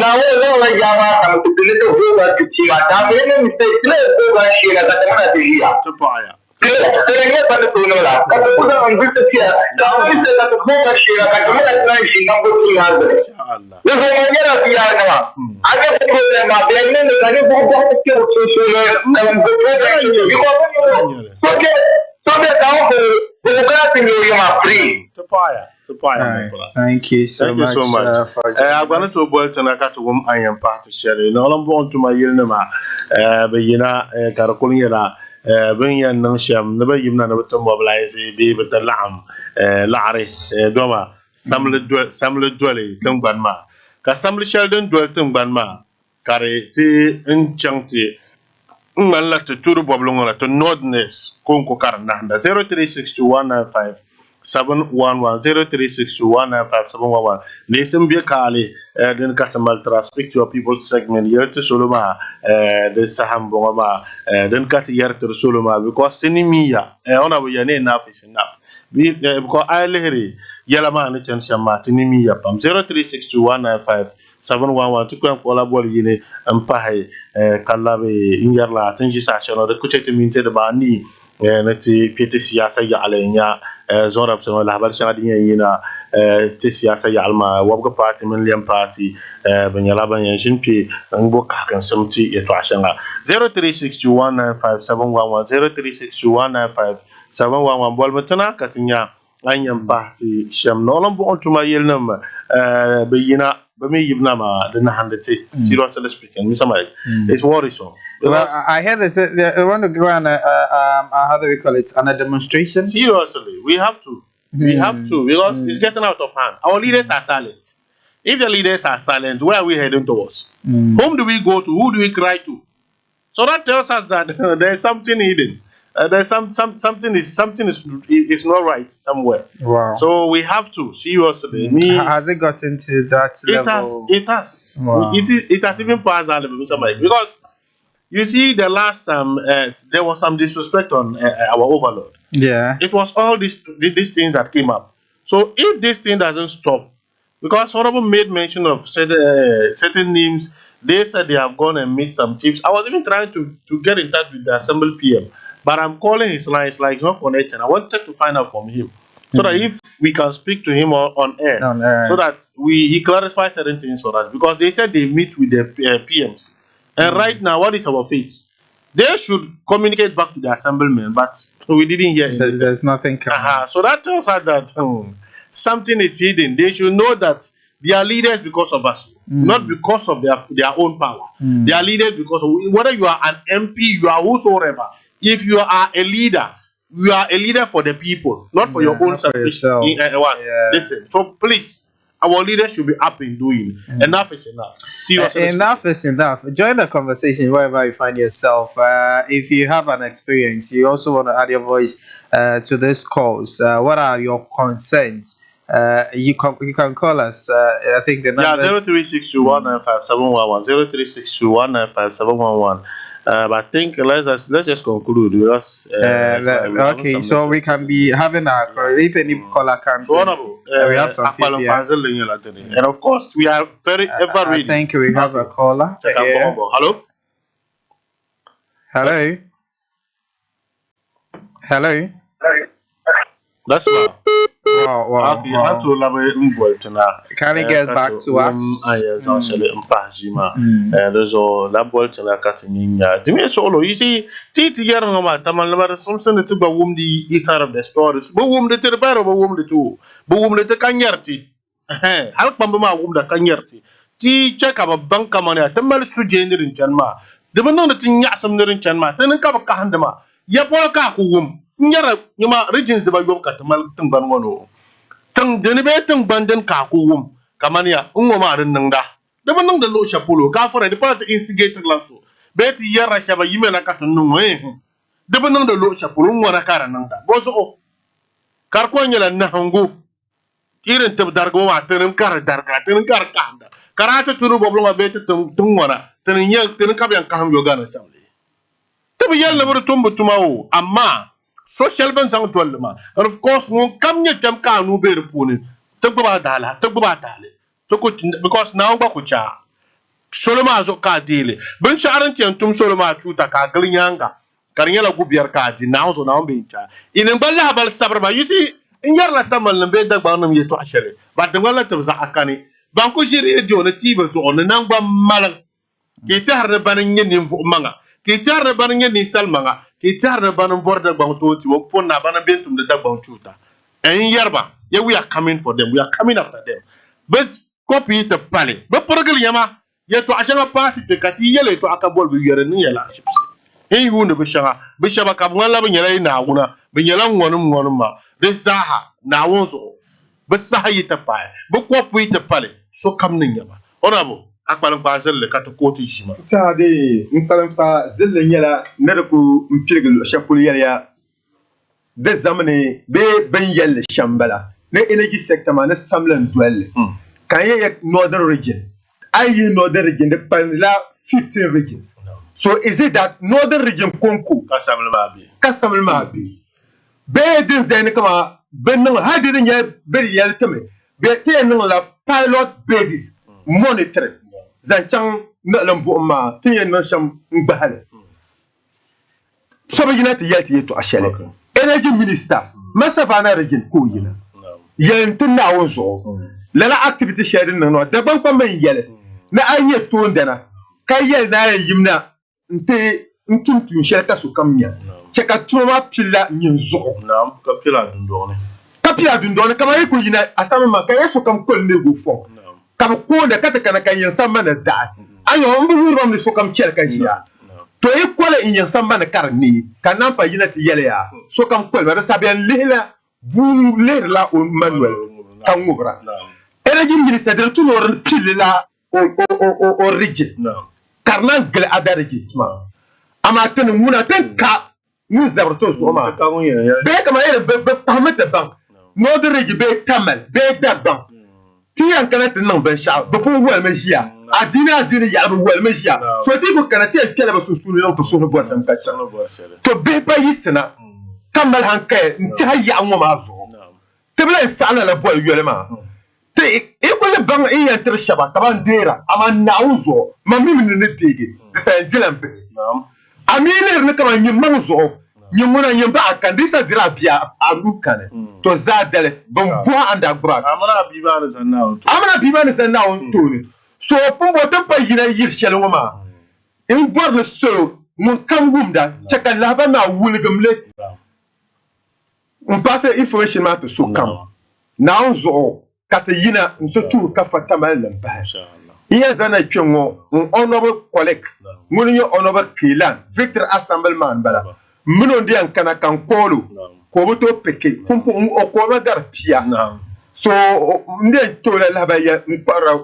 D: na la llama a tu tene to hoga kichima ta mene mistake le hoga shi na ta mana dia
B: te pa ya
D: tene pa to no la ka to da on bitte tia ka bitte ta to hoga shi na ta mana na shi na ko ti ha de
B: inshallah
D: le ho ya na dia na aga ko le ma be ne na ni bo bo ke o so le na ko ko so de ka ko ko ka ti yo ma free
B: te pa ya
A: Right. Thank you so
B: Thank you
A: much.
B: so much. I'm going to go to the Katum I am part of Sherry. No, I'm born to my Yilnama, Bayina, Karakulia, Benyan Nansham, never even to mobilize, be with the lamb, Larry, Doma, Samle Dwelly, Tungbanma, Casamle Sheldon dwell Tungbanma, Kare T. Enchanti. Mala to Turu Boblonga to Nordness, Conco Carnanda, 0362195711 0362195711 Neesim Bekaali den Katamal speak to your people segment yerte soloma de Saham Bongama den kat yerte soloma because tinimiya ona bo yane enough is enough because I lehri yala ma ne chen shama tinimiya pam 0362195711 to kan kola bol yine ampahay kallabe ingerla tinji sa chano de kuchete minte de bani nati pete siyasa ya alenya zora psama la habar shanga dinya yina te siyasa ya alma wabga party min liam party banyala banyan shinpi ngbo ka kan samti ya to ashanga 0361957110 0361957111 bol matana katinya anyam party sham no lon bon tuma yelnam bayina but me give nama the nahandete. Seriously speaking, Mr. Mike, it's worrisome.
A: Well, I heard they want to go on how do we call it? On a demonstration.
B: Seriously, we have to. We have to because it's getting out of hand. Our leaders are silent. If the leaders are silent, where are we heading towards? Whom do we go to? Who do we cry to? So that tells us that there's something hidden. There's something is not right somewhere.
A: Wow.
B: So we have to seriously.
A: Has it gotten to that level?
B: It has.
A: Wow.
B: It has even passed that level, Mr. Mike, because you see the last time there was some disrespect on our overlord.
A: Yeah.
B: It was all these things that came up. So if this thing doesn't stop, because Honorable made mention of certain names, they said they have gone and meet some chiefs. I was even trying to get in touch with the Assembly PM, but I'm calling his line. It's like it's not connecting. I wanted to find out from him so that if we can speak to him on air, so that he clarifies certain things for us, because they said they meet with the PMs. And right now, what is our fate? They should communicate back to the assemblyman, but we didn't hear anything.
A: There's nothing coming.
B: So that tells us that something is hidden. They should know that they are leaders because of us, not because of their own power. They are leaders because of whether you are an MP, you are whosoever. If you are a leader, you are a leader for the people, not for your own selfish. Listen, so please. Our leaders should be up in doing. Enough is enough. Seriously.
A: Enough is enough. Join the conversation wherever you find yourself. If you have an experience, you also want to add your voice to this cause. What are your concerns? You can call us. I think the number
B: 0362195711. 0362195711. But I think let's just conclude because
A: okay, so we can be having if any caller comes in, we have some feedback.
B: And of course we are very ever ready.
A: I think we have a caller.
B: Hello. That's wow.
A: Can he get back to us?
B: You see, Titi Yarama, Tamal, something to be womb the east side of the stories, but womb the Terraparo, but womb the two, but womb the Kanyarti. Help Mama womb the Kanyarti. Tea check up a bank money at Tamal Sujander in Chanma. The one the thing Yasam in Chanma, then a cup of Kahandama. Yapolaka womb. Nyara nyuma regions de ba yom katamal tung ban wono tung de be tung banden ka ku wum kamania ngoma ren nangda de ban nang de lo shapulo ka fora de part instigator laso beti yara shaba yimena katun no de ban nang de lo shapulo ngona kara nangda bozo o kar ko nyala na hangu kiren tab dargo wa tenem kar darga tenem kar kanda karata turu boblo ma beti tung ngona tenem nyel tenem kabyan kam yoga na samle tabi yalla bur tumbu tumawo amma social ban sang tolma, and of course won come yet kam ka no be reponi to ba dale to ko because now ba ku cha soloma zo ka dile ben sharan tian tum soloma tuta ka glinyanga karnyala gubiyar ka di now zo now be cha inen balla bal sabra ba you see in yar la tamal be dag ba nam yeto ashele ba de wala tabza akani ban ko jiri radio na tv zo on nan ba malal ke tar na ban nyen fu manga ke tar na ban nyen salmanga it's hard to border about to upon a banabintum the dog tuta. And Yarba, yeah, we are coming for them, we are coming after them. But copy it a pally. But Porgaliama, yet to Ashama party to Kati yellow to Akabol with your Nila ships. Hey, you know, Bishaba Kamala Binyala Nauna, Binyalang Wanuma, this Zaha, now also. But Sahita pie, but copy it a pally, so come Ningama. Honorable. Akpalam pa zelle katukoti shima.
C: Tade mpalam pa zelle nyala nadaku mpirgulu shapul yala de zamane be ben yalla shambala ne energy sector ma ne samlan dwelle kan ye northern region ayi northern region de panla 15 regions so is it that northern region konku kasaml mabi be din zaine kama ben nan hadirin ya ber yalla tame be te nan la pilot basis monitoring Zanchang Nalamvoma, Tian Nasham Mbahale. Sobajina Yati to Ashele. Energy Minister, Massavana region, Kuyina. Yentina also. Lala activity sharing no, the bank man yell. Na I yet to Dana. Kaya Naya Yimna, Nte Ntum Shelka Sukamia. Check a Tuma Pilla Ninzo.
B: Now, Capilla Dundone.
C: Capilla Dundone, Kamayako, Asama Kaya Sukam Kolne Bufon. kam ko da kata kana kan yin samba na da ayo on bu rom ni so kam cer kan ya to e ko la yin samba na karni kanan pa yina ti yele ya so kam ko ba sabian lela bu ler la on manuel kan mubra energy minister de tout lor pile la o rigid karnan gele adarejisma ama tan muna tan ka mu zabrto so ma be kama ele be pamata bank no de rigid be tamal be daban tiyan kana tin nan ban sha ba ko wal mashiya adina ya ba wal mashiya so ti ko kana ti kala ba so sunu nan to so no bo sam ka to be ba yisna tamal hanka nti hayya an ma zo te bla sala la bo yolema te e ko le bang e yantre shaba taban dera ama nauzo mami min ne tege sa ndilambe amine ne kama nyimman zo nyimuna nyimba akandisa dira bia amukane to zadele bon bo anda bra
B: amana
C: biba ne zanna on toni so pombo tampa yina yirshel ngoma in borne so mun kam gumda chaka laba na wulgumle on passe information ma to so kam na zo kata yina nso tu ka fatama lamba iya zana kwengo honorable colleague mun yo honorable kilan victor assemblement bala muno ndian kana kan kolo ko boto peke kumpo o ko ba dar pia so ndian to la laba ya mpara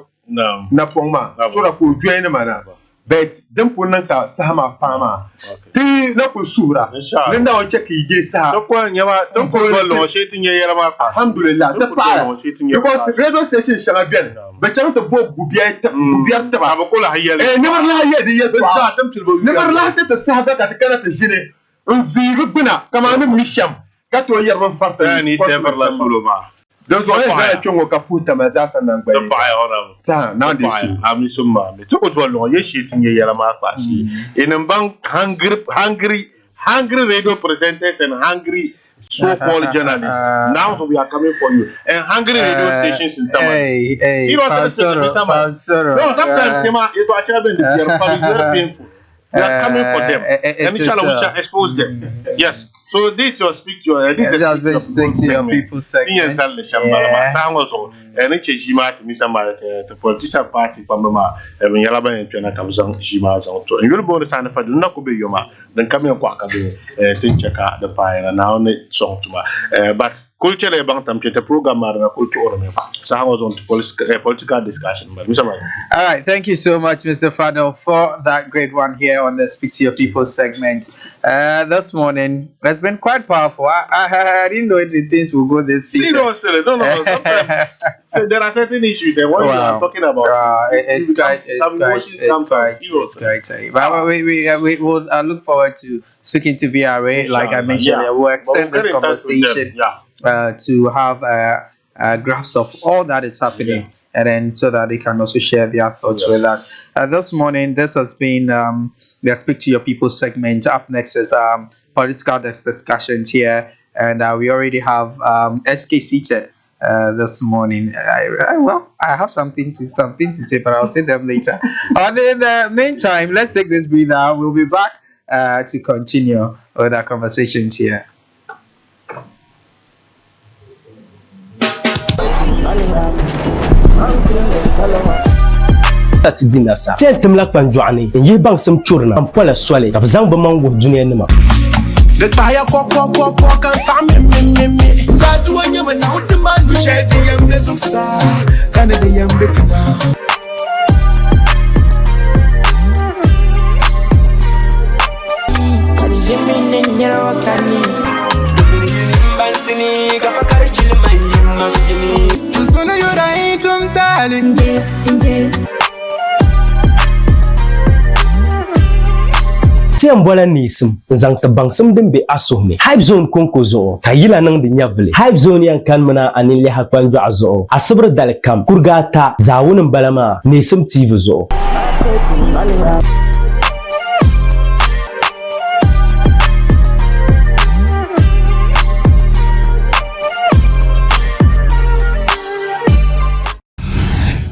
C: na pongma so la ko joine mana bet dem ko nan ka sama pama ti na ko sura linda o check ige sa
B: to ko nyama to ko lo sheti nyela ma
C: alhamdulillah ta pa because radio station shall bien be chan to bo gubiya ta ba
B: ko la hayele
C: never la hayede ye ta never la ta sahaba ka kana ta jine un vive buna kama ne misham ka to yerban farta
B: ni sever la suluma
C: donc on est là ka puta mazasa nan gba
B: ta pa ona
C: ta na de si
B: ami summa me to ko lo ye sheti nyela ma pa si in bang hungry radio presenters and hungry so-called journalists. Now we are coming for you. And hungry radio stations in Tamale. No, sometimes it actually very painful. We are coming for them. And inshallah, we shall expose them. Yes. So this is your speech. This is
A: your people segment.
B: And it's Jima to Miss the political party. Pamama, and Yalaba and Piana comes on Jima's on. And you'll both sign for the Nakobe Yoma, then come in Quakabe, Tinchaka, the pie, and now song to my. But culture about them to the program, and culture or so was on political discussion. All
A: right. Thank you so much, Mr. Fadel, for that great one here on the Speak to Your People segment. This morning has been quite powerful. I didn't know the things will go this season.
B: No. Sometimes so there are certain issues, and what you are talking about,
A: it's great. But we will look forward to speaking to VRA. Like I mentioned, we'll extend this conversation to have a grasp of all that is happening. And then so that they can also share their thoughts with us. This morning, this has been the Speak to Your People segment. Up next is political discussions here. And we already have SK seated this morning. I have some things to say, but I'll say them later. And in the meantime, let's take this breather. We'll be back to continue with our conversations here.
E: Tati dinasa tiyan timla kpanjɔɣuni n yi baŋsim churina n pola soli ka bɛ zaŋ bɛ maŋ wuhi duniya nima
F: di kpahaya kɔkɔkɔkɔ kan saɣa mimi ka duwa nyɛma na wo tima du shɛli din yɛm be zuɣusaa ka ni din yɛm be tiŋa
E: tiyan bola Neesim n zaŋ ti baŋsim din be asuhuni hype zone konko zuɣu ka yila niŋdi nyɛvili hype zone yan kan mina a ninliha kpanjɔɣu zuɣu a sibiri dali kam kuriga ata zaawuni n bala maa Neesim TV zuɣu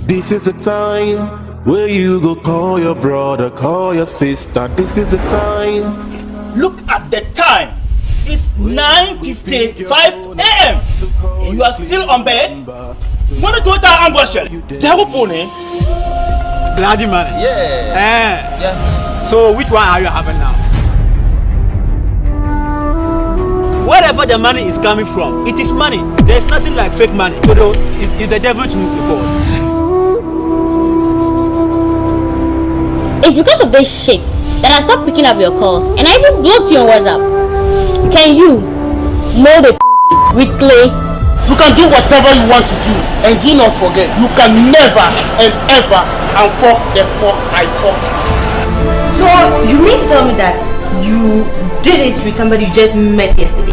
G: This is the time where you go call your brother, call your sister. This is the time.
H: Look at the time. It's 9:55 a.m. You are still on bed? Money to that ambush. They bloody money. Yeah. Yeah. So which one are you having now? Wherever the money is coming from, it is money. There's nothing like fake money. So it's the devil to report.
I: It's because of this shit that I stopped picking up your calls and I even blocked you on WhatsApp. Can you mold a with clay?
J: You can do whatever you want to do, and do not forget, you can never and ever unfuck the fuck I fuck.
I: So you mean to tell me that you did it with somebody you just met yesterday?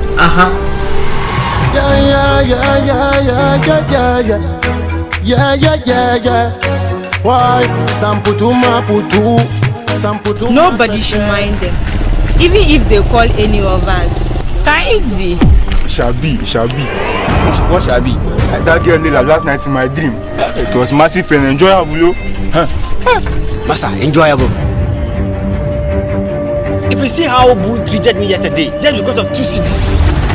J: Yeah. Why?
K: Nobody should mind them, even if they call any of us. Can it be?
L: It shall be. What shall be? That girl did last night in my dream. It was massive and enjoyable.
E: Massa, enjoyable.
H: If you see how Bull treated me yesterday, just because of 2 cities,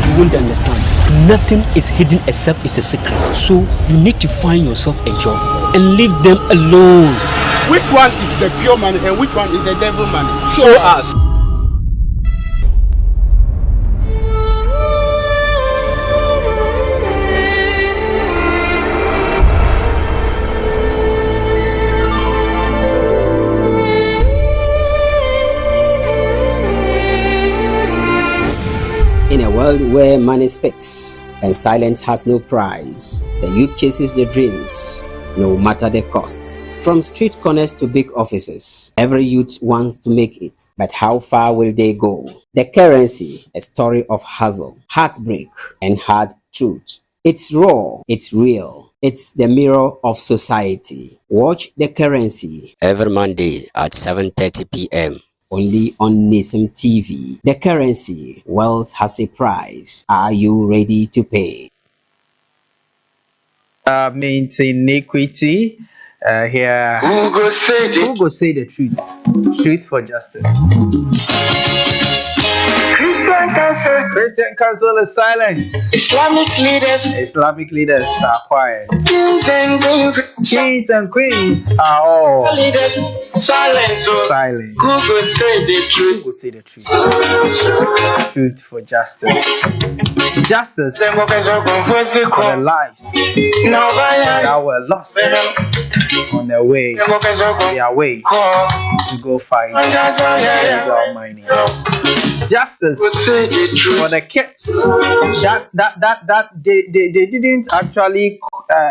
E: You won't understand. Nothing is hidden except it's a secret. So you need to find yourself a job and leave them alone.
J: Which one is the pure money and which one is the devil money?
H: show us.
M: In a world where money speaks and silence has no price, the youth chases their dreams, no matter the cost. From street corners to big offices, every youth wants to make it. But how far will they go? The currency, a story of hustle, heartbreak, and hard truth. It's raw, it's real, it's the mirror of society. Watch The Currency every Monday at 7:30 p.m. only on Neesim TV. The Currency, wealth has a price. Are you ready to pay?
A: Means iniquity. Here, who go say the truth? Truth for justice. Christian Council is silent. Islamic leaders are quiet. Kings and queens are all silent. Who go say the truth? Truth for justice. Justice for the lives that were lost on their way to go fight illegal mining. Justice for the kids that they didn't actually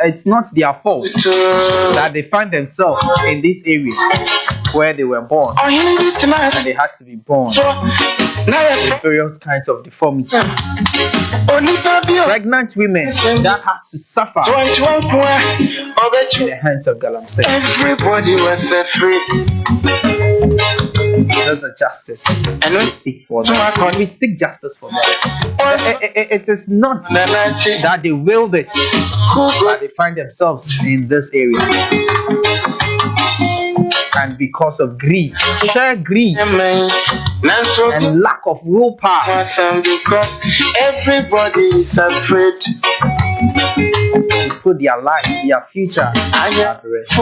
A: it's not their fault that they find themselves in these areas where they were born and they had to be born with various kinds of deformities. Pregnant women that had to suffer in the hands of Galamsey.
D: Everybody was set free.
A: That's the justice and we seek for them. We seek justice for them. It is not that they willed it, but they find themselves in this area. And because of greed, sheer greed and lack of willpower,
D: because everybody is afraid
A: they put their lives, their future at risk.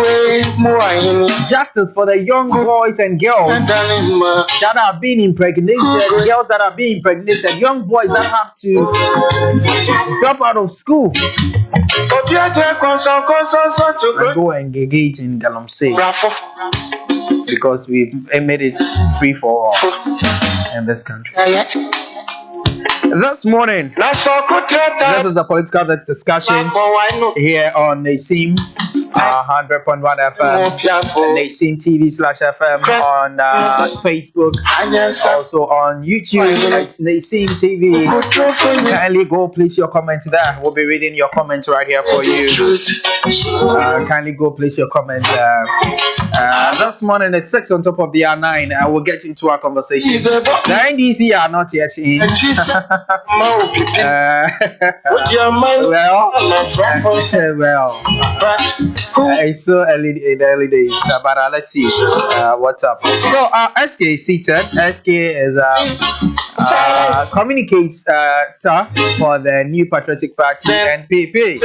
A: Justice for the young boys and girls that are being impregnated, girls that are being impregnated, young boys that have to drop out of school and go and engage in Galamsey, because we've made it free for all in this country. This morning, this is the political discussion here on Neesim 100.1 FM, Neesim TV/FM on Facebook, also on YouTube. It's Neesim TV. Kindly go place your comments there. We'll be reading your comments right here for you. Kindly go place your comments there. This morning is 6 on top of the R9. I will get into our conversation. The NDC are not yet in. It's so early in the early days, but let's see what's up. So SK is seated. SK is communicates for the New Patriotic Party NPP.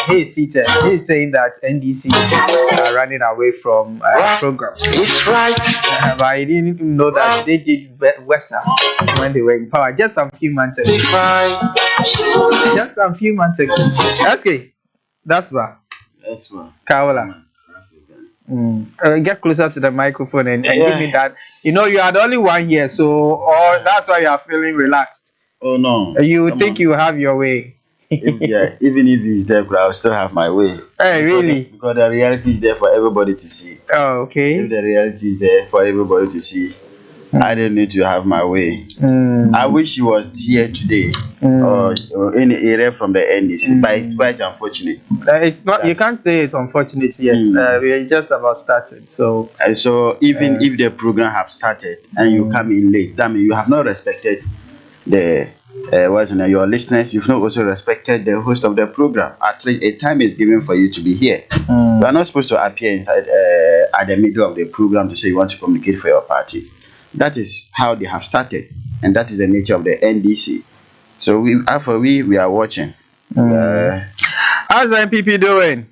A: He is seated. He is saying that NDC are running away from programs.
F: It's right.
A: But I didn't even know that they did worse when they were in power just a few months ago. Just a few months ago. Okay, that's bad.
N: That's one.
A: Kaola. Get closer to the microphone and give me that. You know, you are the only one here, so that's why you are feeling relaxed.
N: Oh no.
A: You think you have your way.
N: Even if he's there, I'll still have my way.
A: Hey, really?
N: Because the reality is there for everybody to see.
A: Oh, okay.
N: If the reality is there for everybody to see, I don't need to have my way. I wish he was here today or in the area from the NDC, but it's quite unfortunate.
A: It's not. You can't say it's unfortunate yet. We're just about started. So
N: Even if the program have started and you come in late, that means you have not respected the your listeners. You've not also respected the host of the program. At least a time is given for you to be here. You are not supposed to appear inside at the middle of the program to say you want to communicate for your party. That is how they have started, and that is the nature of the NDC. So we are watching.
A: How's the NPP doing?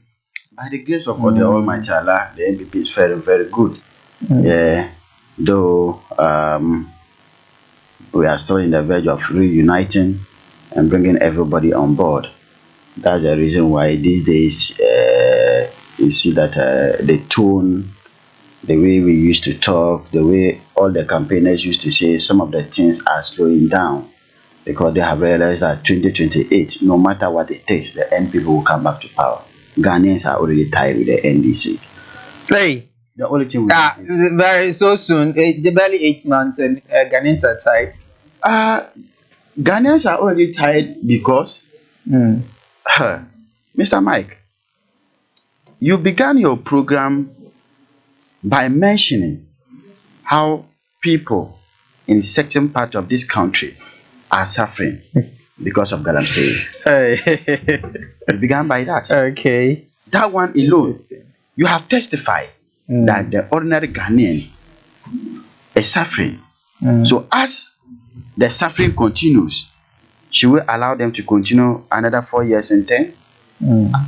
N: By the grace of God, the Almighty Allah, the NPP is very, very good. Yeah, though we are still in the verge of reuniting and bringing everybody on board. That's the reason why these days you see that the tone, the way we used to talk, the way all the campaigners used to say, some of the things are slowing down because they have realized that 2028, no matter what it takes, the NPP will come back to power. Ghanaians are already tired with the NDC.
A: Hey,
N: the only thing
A: very so soon, barely 8 months, and Ghanaians are tired.
N: Ghanaians are already tired because, Mr. Mike, you began your program by mentioning how people in certain part of this country are suffering because of galamsey. You began by that.
A: Okay.
N: That one alone, you have testified that the ordinary Ghanaian is suffering. So as the suffering continues, should we allow them to continue another 4 years and 10?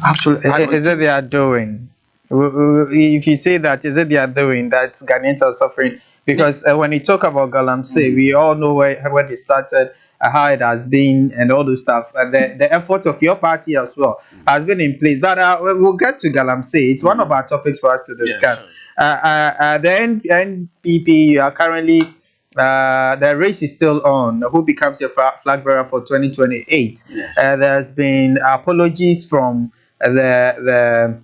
N: Absolutely.
A: Is it they are doing? If you say that, is it they are doing that Ghanaians are suffering? Because when you talk about galamsey, we all know where it started, how it has been, and all those stuff. And the efforts of your party as well has been in place. But we'll get to galamsey. It's one of our topics for us to discuss. The NPP are currently, the race is still on. Who becomes your flag bearer for 2028? There's been apologies from the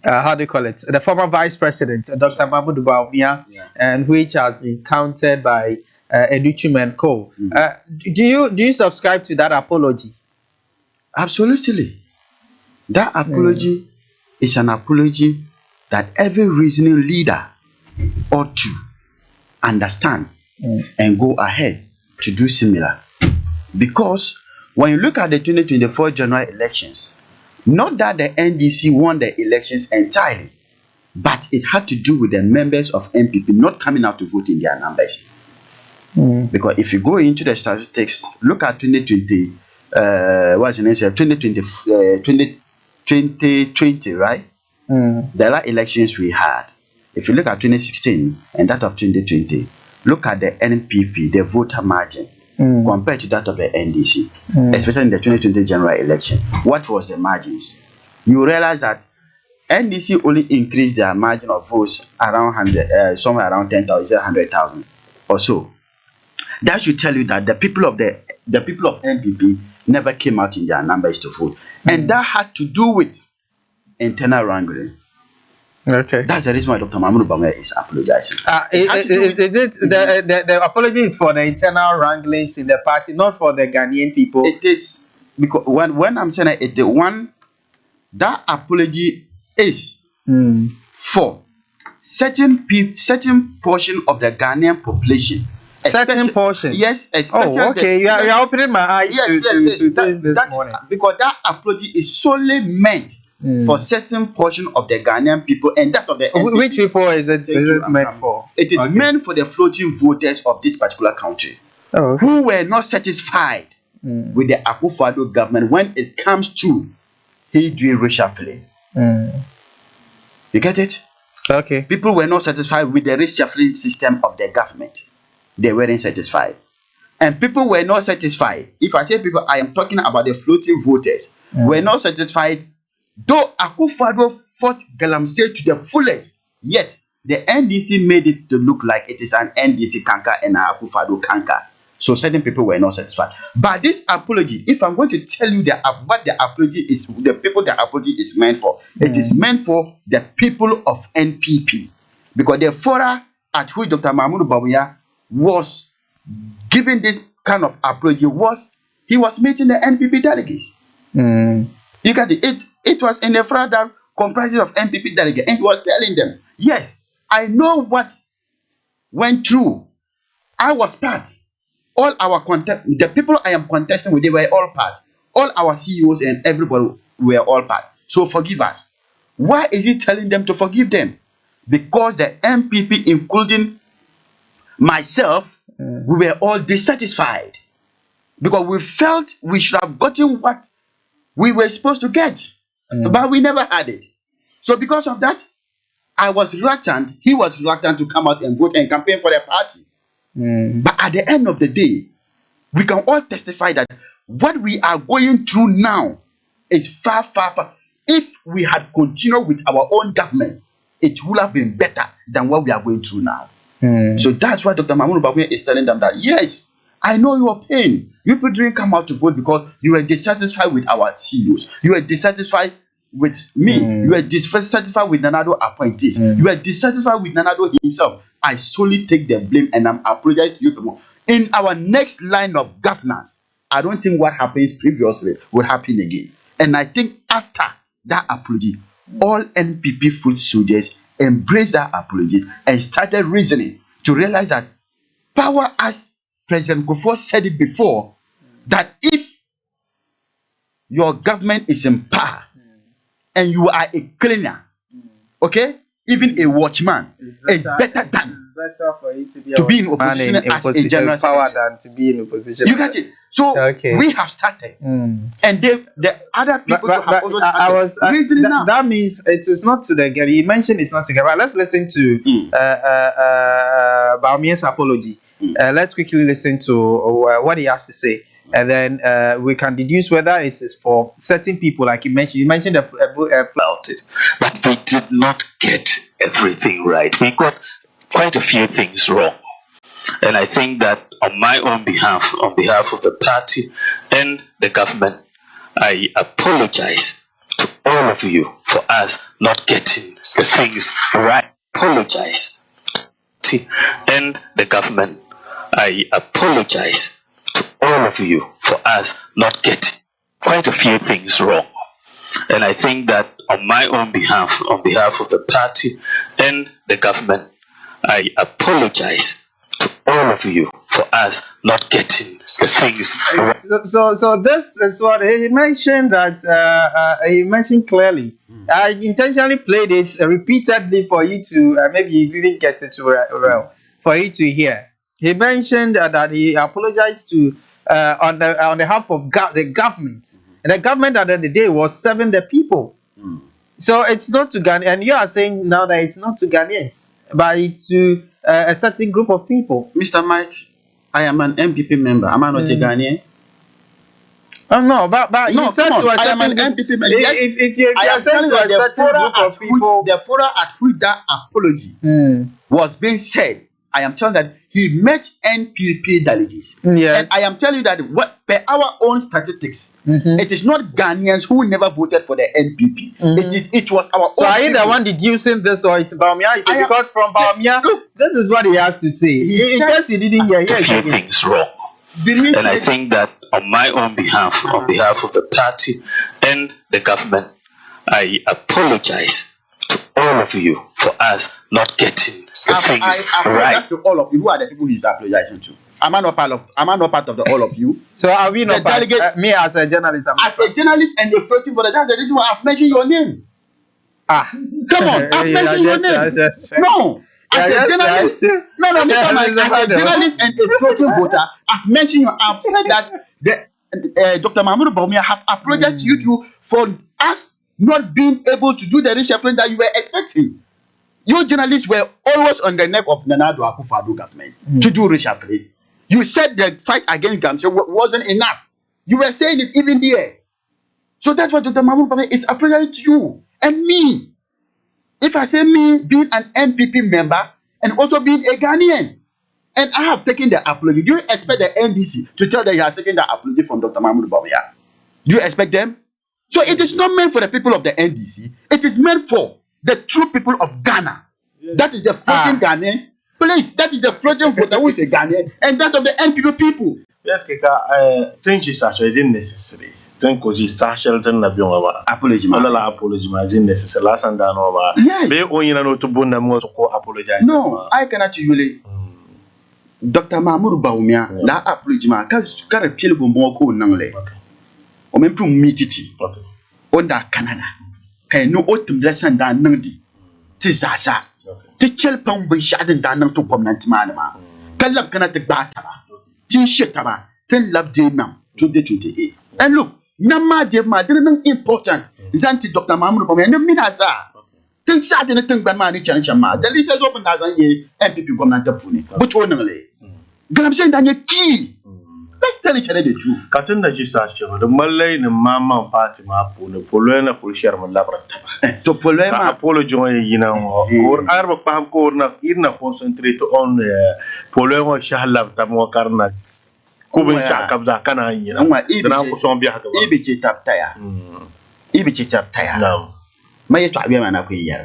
A: how do you call it? The former Vice President, Dr. Mahmoud Bawumia, and which has been countered by Educhum and Co. Do you subscribe to that apology?
N: Absolutely. That apology is an apology that every reasoning leader ought to understand and go ahead to do similar. Because when you look at the 2024 general elections, not that the NDC won the elections entirely, but it had to do with the members of NPP not coming out to vote in their numbers. Because if you go into the statistics, look at 2020, 2020, right? There are elections we had. If you look at 2016 and that of 2020, look at the NPP, the voter margin, compared to that of the NDC, especially in the 2020 general election. What was the margins? You realize that NDC only increased their margin of votes around 100, somewhere around 10,000, 100,000 or so. That should tell you that the people of NPP never came out in their numbers to vote, and that had to do with internal wrangling.
A: Okay,
N: that's the reason why Dr. Mahmoud Bawumia is apologizing.
A: The apology is for the internal wranglings in the party, not for the Ghanaian people?
N: It is, because when I'm saying it, that apology is for certain portion of the Ghanaian population.
A: Certain portion?
N: Yes, especially.
A: Oh, okay. You are opening my eyes to this morning.
N: Because that apology is solely meant for certain portion of the Ghanaian people, and that of the NPP.
A: Which people is it meant for?
N: It is meant for the floating voters of this particular country. who were not satisfied with the Akufo-Addo government when it comes to he doing reshuffling. You get it?
A: Okay.
N: People were not satisfied with the reshuffling system of the government. They weren't satisfied. And people were not satisfied. If I say people, I am talking about the floating voters. Were not satisfied. Though Akufo-Addo fought Galamsey to the fullest, yet the NDC made it to look like it is an NDC canker and an Akufo-Addo canker. So certain people were not satisfied. But this apology, if I'm going to tell you what the apology is, the people the apology is meant for, it is meant for the people of NPP. Because the fora at which Dr. Mahmoud Bawumia was giving this kind of apology he was meeting the NPP delegates. You got it? It was in the fora that comprising of NPP delegates, and he was telling them, yes, I know what went through. I was part. All our the people I am contesting with, they were all part. All our CEOs and everybody were all part. So forgive us. Why is he telling them to forgive them? Because the MPP, including myself, we were all dissatisfied. Because we felt we should have gotten what we were supposed to get. But we never had it. So because of that, I was reluctant. He was reluctant to come out and vote and campaign for the party. But at the end of the day, we can all testify that what we are going through now is far, far, far. If we had continued with our own government, it would have been better than what we are going through now. So that's why Dr. Mahmoud Bawumia is telling them that, yes, I know your pain. You people didn't come out to vote because you were dissatisfied with our CEOs. You were dissatisfied with me. You were dissatisfied with Nanado appointees. You were dissatisfied with Nanado himself. I solely take the blame and I'm apologizing to you people. In our next line of governance, I don't think what happens previously will happen again. And I think after that apology, all NPP foot soldiers embraced that apology and started reasoning to realize that power, as President Kufuor said it before, that if your government is in power and you are a cleaner, okay, even a watchman, it's better
A: for you
N: to be in opposition as a general
A: power than to be in opposition.
N: You get it? So we have started, and the other people have also started reasoning now.
A: That means it is not to the girl. You mentioned it's not to girl. Let's listen to Bawumia's apology. Let's quickly listen to what he has to say, and then we can deduce whether it is for certain people, like you mentioned. You mentioned about it,
O: but we did not get everything right. We got quite a few things wrong. And I think that on my own behalf, on behalf of the party and the government, I apologize to all of you for us not getting the things right. Apologize. And the government, I apologize to all of you for us not getting quite a few things wrong. And I think that on my own behalf, on behalf of the party and the government, I apologize to all of you for us not getting the things right.
A: So this is what he mentioned, that he mentioned clearly. I intentionally played it repeatedly for you to maybe you didn't get it well for you to hear. He mentioned that he apologized to on the behalf of the government, and the government at the end of the day was serving the people. So it's not to Ghanaians, and you are saying now that it's not to Ghanaians, but it's to a certain group of people.
N: Mr. Mike, I am an MPP member. Am I not a Ghanaian?
A: Oh no, but
N: no,
A: you said to a certain
N: I am an MPP member. Yes,
A: if you are saying to a certain group of people,
N: the fora at which that apology was being said, I am telling that he met NPP delegates.
A: Yes.
N: And I am telling you that per our own statistics, it is not Ghanaians who never voted for the NPP. It was our own.
A: So are you the one deducing this, or it's Bawumia? Because from Bawumia, this is what he has to say. In case you didn't hear,
O: a few things wrong. And I think that on my own behalf, on behalf of the party and the government, I apologize to all of you for us not getting the things right.
N: To all of you, who are the people he's apologizing to? Am I not part of the all of you?
A: So are we not part? Me as a journalist,
N: as a journalist and a floating brother, that's the reason why I've mentioned your name.
A: Come
N: on, I've mentioned your name. No. as a journalist, as a journalist and a floating voter, I've mentioned you. I've said that Dr. Mahmoud Bawumia have apologized to you two for us not being able to do the reshuffling that you were expecting. You journalists were always on the neck of Nana Addo Akufo-Addo government to do reshuffling. You said the fight against Gamse wasn't enough. You were saying it even there. So that's what Dr. Mahmoud Bawumia is apologizing to you and me. If I say me being an NPP member and also being a Ghanaian, and I have taken the apology, do you expect the NDC to tell that he has taken the apology from Dr. Mahmoud Bawumia? Do you expect them? So it is not meant for the people of the NDC. It is meant for the true people of Ghana. That is the floating Ghanaian. Please, that is the floating voter who is a Ghanaian, and that of the NPP people.
B: Yes, Keka, changes actually is necessary. Think because it's social to na bioma
N: apology
B: ma la apology ma is necessary last and down over be only na to bunda mo to apologize.
N: No, I cannot really Dr. Mahmoud Bawumia la apology ma ka repeal go mo ko nangle o me pum mititi onda Canada kay no otum lesson da nangdi ti zaza ti chelpon bin shadin da nan to gwamnati malama kallab kana ta ba ta ba tin sheta ba tin lab de nam 2028 and look Nama de madrin important. Zanti Dr. Mahmoud Bawumia no minaza. Tin sa de tin ban ma ni chan ma. The list is open as an MPP government funi. But only. I'm saying that key. Let's tell each other the truth.
B: Katin da ji sa ce da mallai ni mama party ma pune polo na pol share mun labra ta.
N: To polo ma
B: polo join yina mo. Or arba pam ko na irna concentrate on polo mo shahlab ta mo karna. Kubin shakabza kana yina dana ku son biya haka ba
N: ibi ce taptaya ibi ce taptaya mai to abiya mana ku yiyar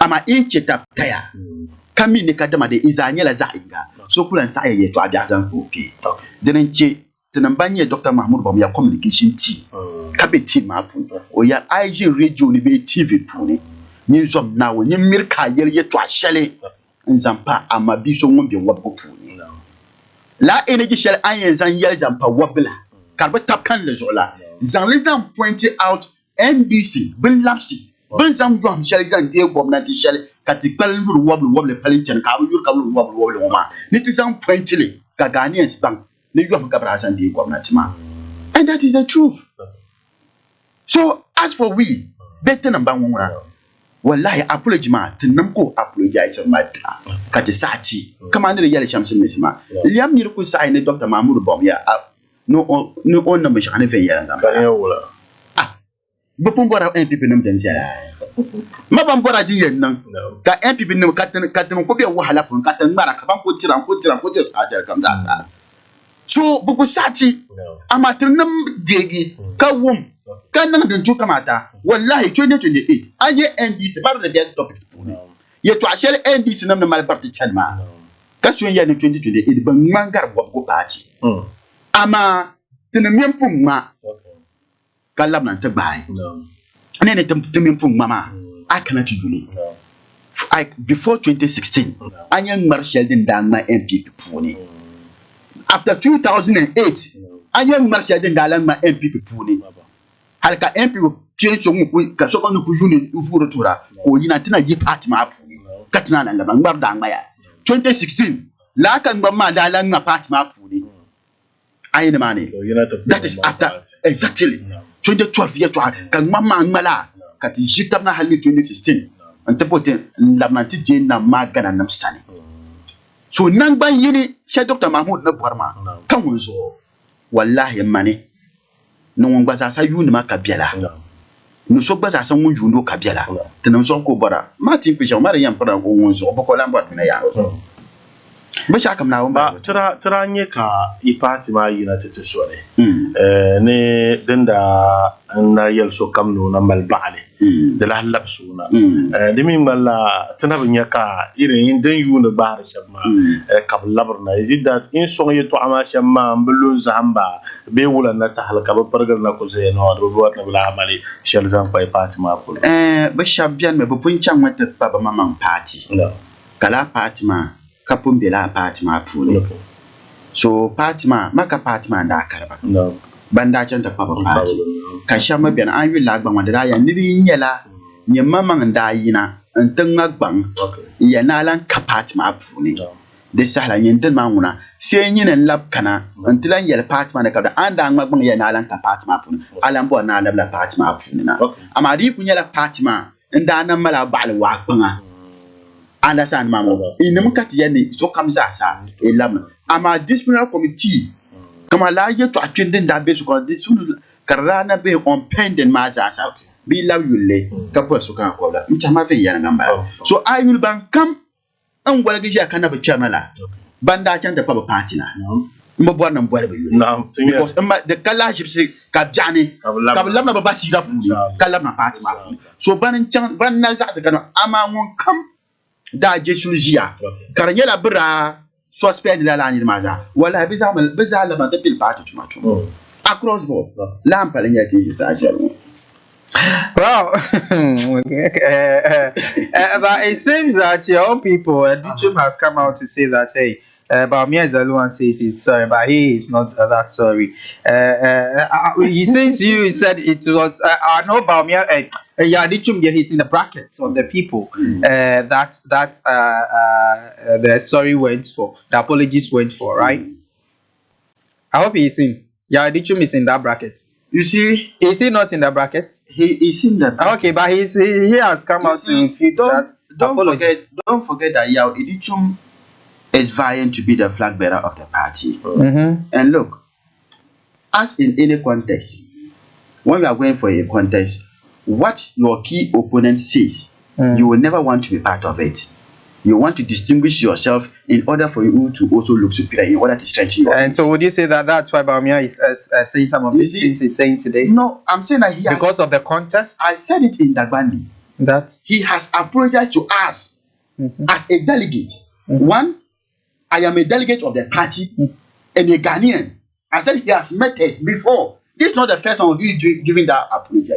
N: amma in ce taptaya kami ne ka dama da izanya la zainga so kulan sa yayi to abiya zan ku fi dinan ce tunan banye Dr. Mahmoud Bawumia communication team ka be team ma pu o ya IG radio ni be TV pu ni ni zom na wo ni mirka yer ye to ashale nzampa amma bi so ngombe wabgo pu ni la energy shell ayen zan yel zan pa wabla karba tapkan le zola zan le zan point out NDC bin lapses bin zan drum shell zan de gwamnati shell katikal lur wablu palin chen ka yur ka lur wablu ma ni ti zan point le ka Ghanaians bank ni yur ka bra zan de gwamnati ma and that is the truth. So as for we better number one wallahi apology ma tinam ko apologize ma kati sati kama ne yale shamsin mesima liam ni ko sai ne Dr. Mahmoud Bawumia no on na mashane fe yala
B: kan wala
N: bopon bora MPP nam den jala ma ban bora ji yen nan ka MPP nam katin ko be wahala fun katin mara ka ban ko tiran sa jar kam da sa so buku sati amma tinam jegi ka wum kan nan den ju kamata wallahi 2028 aye NDC bar da biya topic pune ye to ashel NDC nam na mal party chalma ka so ya ni 2028 ban mangar go party ama tinam fun ma kallam nan ta bai ne ne tinam fun mama I cannot do before 2016 anyan marshal din da na MPP pune after 2008 anyan marshal din da ma MPP pune halka MP change so ka so kono ku juni ufuro tura ko yina tina yi party ma afu katina nan ga ngbar da ngaya 2016 la kan ban ma da lan na party ma afu ni ayina mane that is after exactly 2012 ya to kan mamma ngala kati jitam na hali 2016 ante pote lamna ti je na magana nam sane so nan ban yini she Dr. Mahmoud na Bawumia kan wonzo wallahi mane no ngbaza sa yuni ma kabiala no so gbaza sa ngun yundo kabiala tenan so ko bara ma tin pe mara yam para ko wonzo boko lamba na ya ba sha kam na wamba
B: tira nye ka ipati ma yina tete sore ne denda na yel so kam no na mal baale de la labsuna de mi mala tana nya ka irin den yuna bahar shabma kab labrna is it that in so ye to ama shamma mbulun zamba be wula na ta halka ba pargal na ko zeno do wat na bla amali shel zam pa ipati ma pul
N: ba shabian me bu punchan mata pa ba mamam party kala party ma kapun bela party ma pul so party ma maka party ma da karba banda can ta papa party ka shama bian an yi lagban wanda ya niri nyela nyemma man da yina nteng magbang ya nalan kapat ma puni de sahla nyenten manguna se nyinen lab kana ntilan yel pat ma ne ka anda magbang ya nalan kapat ma puni alan bo na la pat ma puni na amari kunya la pat ma nda na mala bal wa gbanga anda san mamo inum kati ya ni so kam sa e lam ama disciplinary committee kama la ye to atwende nda be so ko de sunu karana be on pending ma sa bi law yulle ka po so kan ko la mchama fe yana ngamba so I will ban kam an gwala gishi akana ba chamala banda chan da pa party na mo bo na mbwale ba yulle because the scholarship say ka jani ka lam na ba basira pu ka lam na party ma so ban chan ban na sa kana ama won kam da jesulgia karanya la bra so spend la la ni maza wala bi za la ba ta pil party tuma across board la ampale nyati sa jalo.
A: Wow. But it seems that your own people, Duchum has come out to say that, hey, Baumia Zaluan says he's sorry, but he is not that sorry. Since you said it was, I know Baumia, yeah, Duchum, he's in the brackets of the people that the sorry went for, the apologies went for, right? I hope he's in. Yeah, Duchum is in that bracket.
N: You see,
A: is he not in the bracket?
N: He is in the bracket.
A: Okay, but he has come out to refute that.
N: Don't forget that Yao Idichum is vying to be the flag bearer of the party. And look, as in any contest, when you are going for a contest, what your key opponent says, you will never want to be part of it. You want to distinguish yourself in order for you to also look superior, in order to strengthen your.
A: And so, would you say that that's why Baumia is saying some of these things he's saying today?
N: No, I'm saying that
A: because of the contest.
N: I said it in Dagbandi
A: that
N: he has apologized to us as a delegate. One, I am a delegate of the party and a Ghanaian. I said he has met us before. This is not the first time of you giving that apology.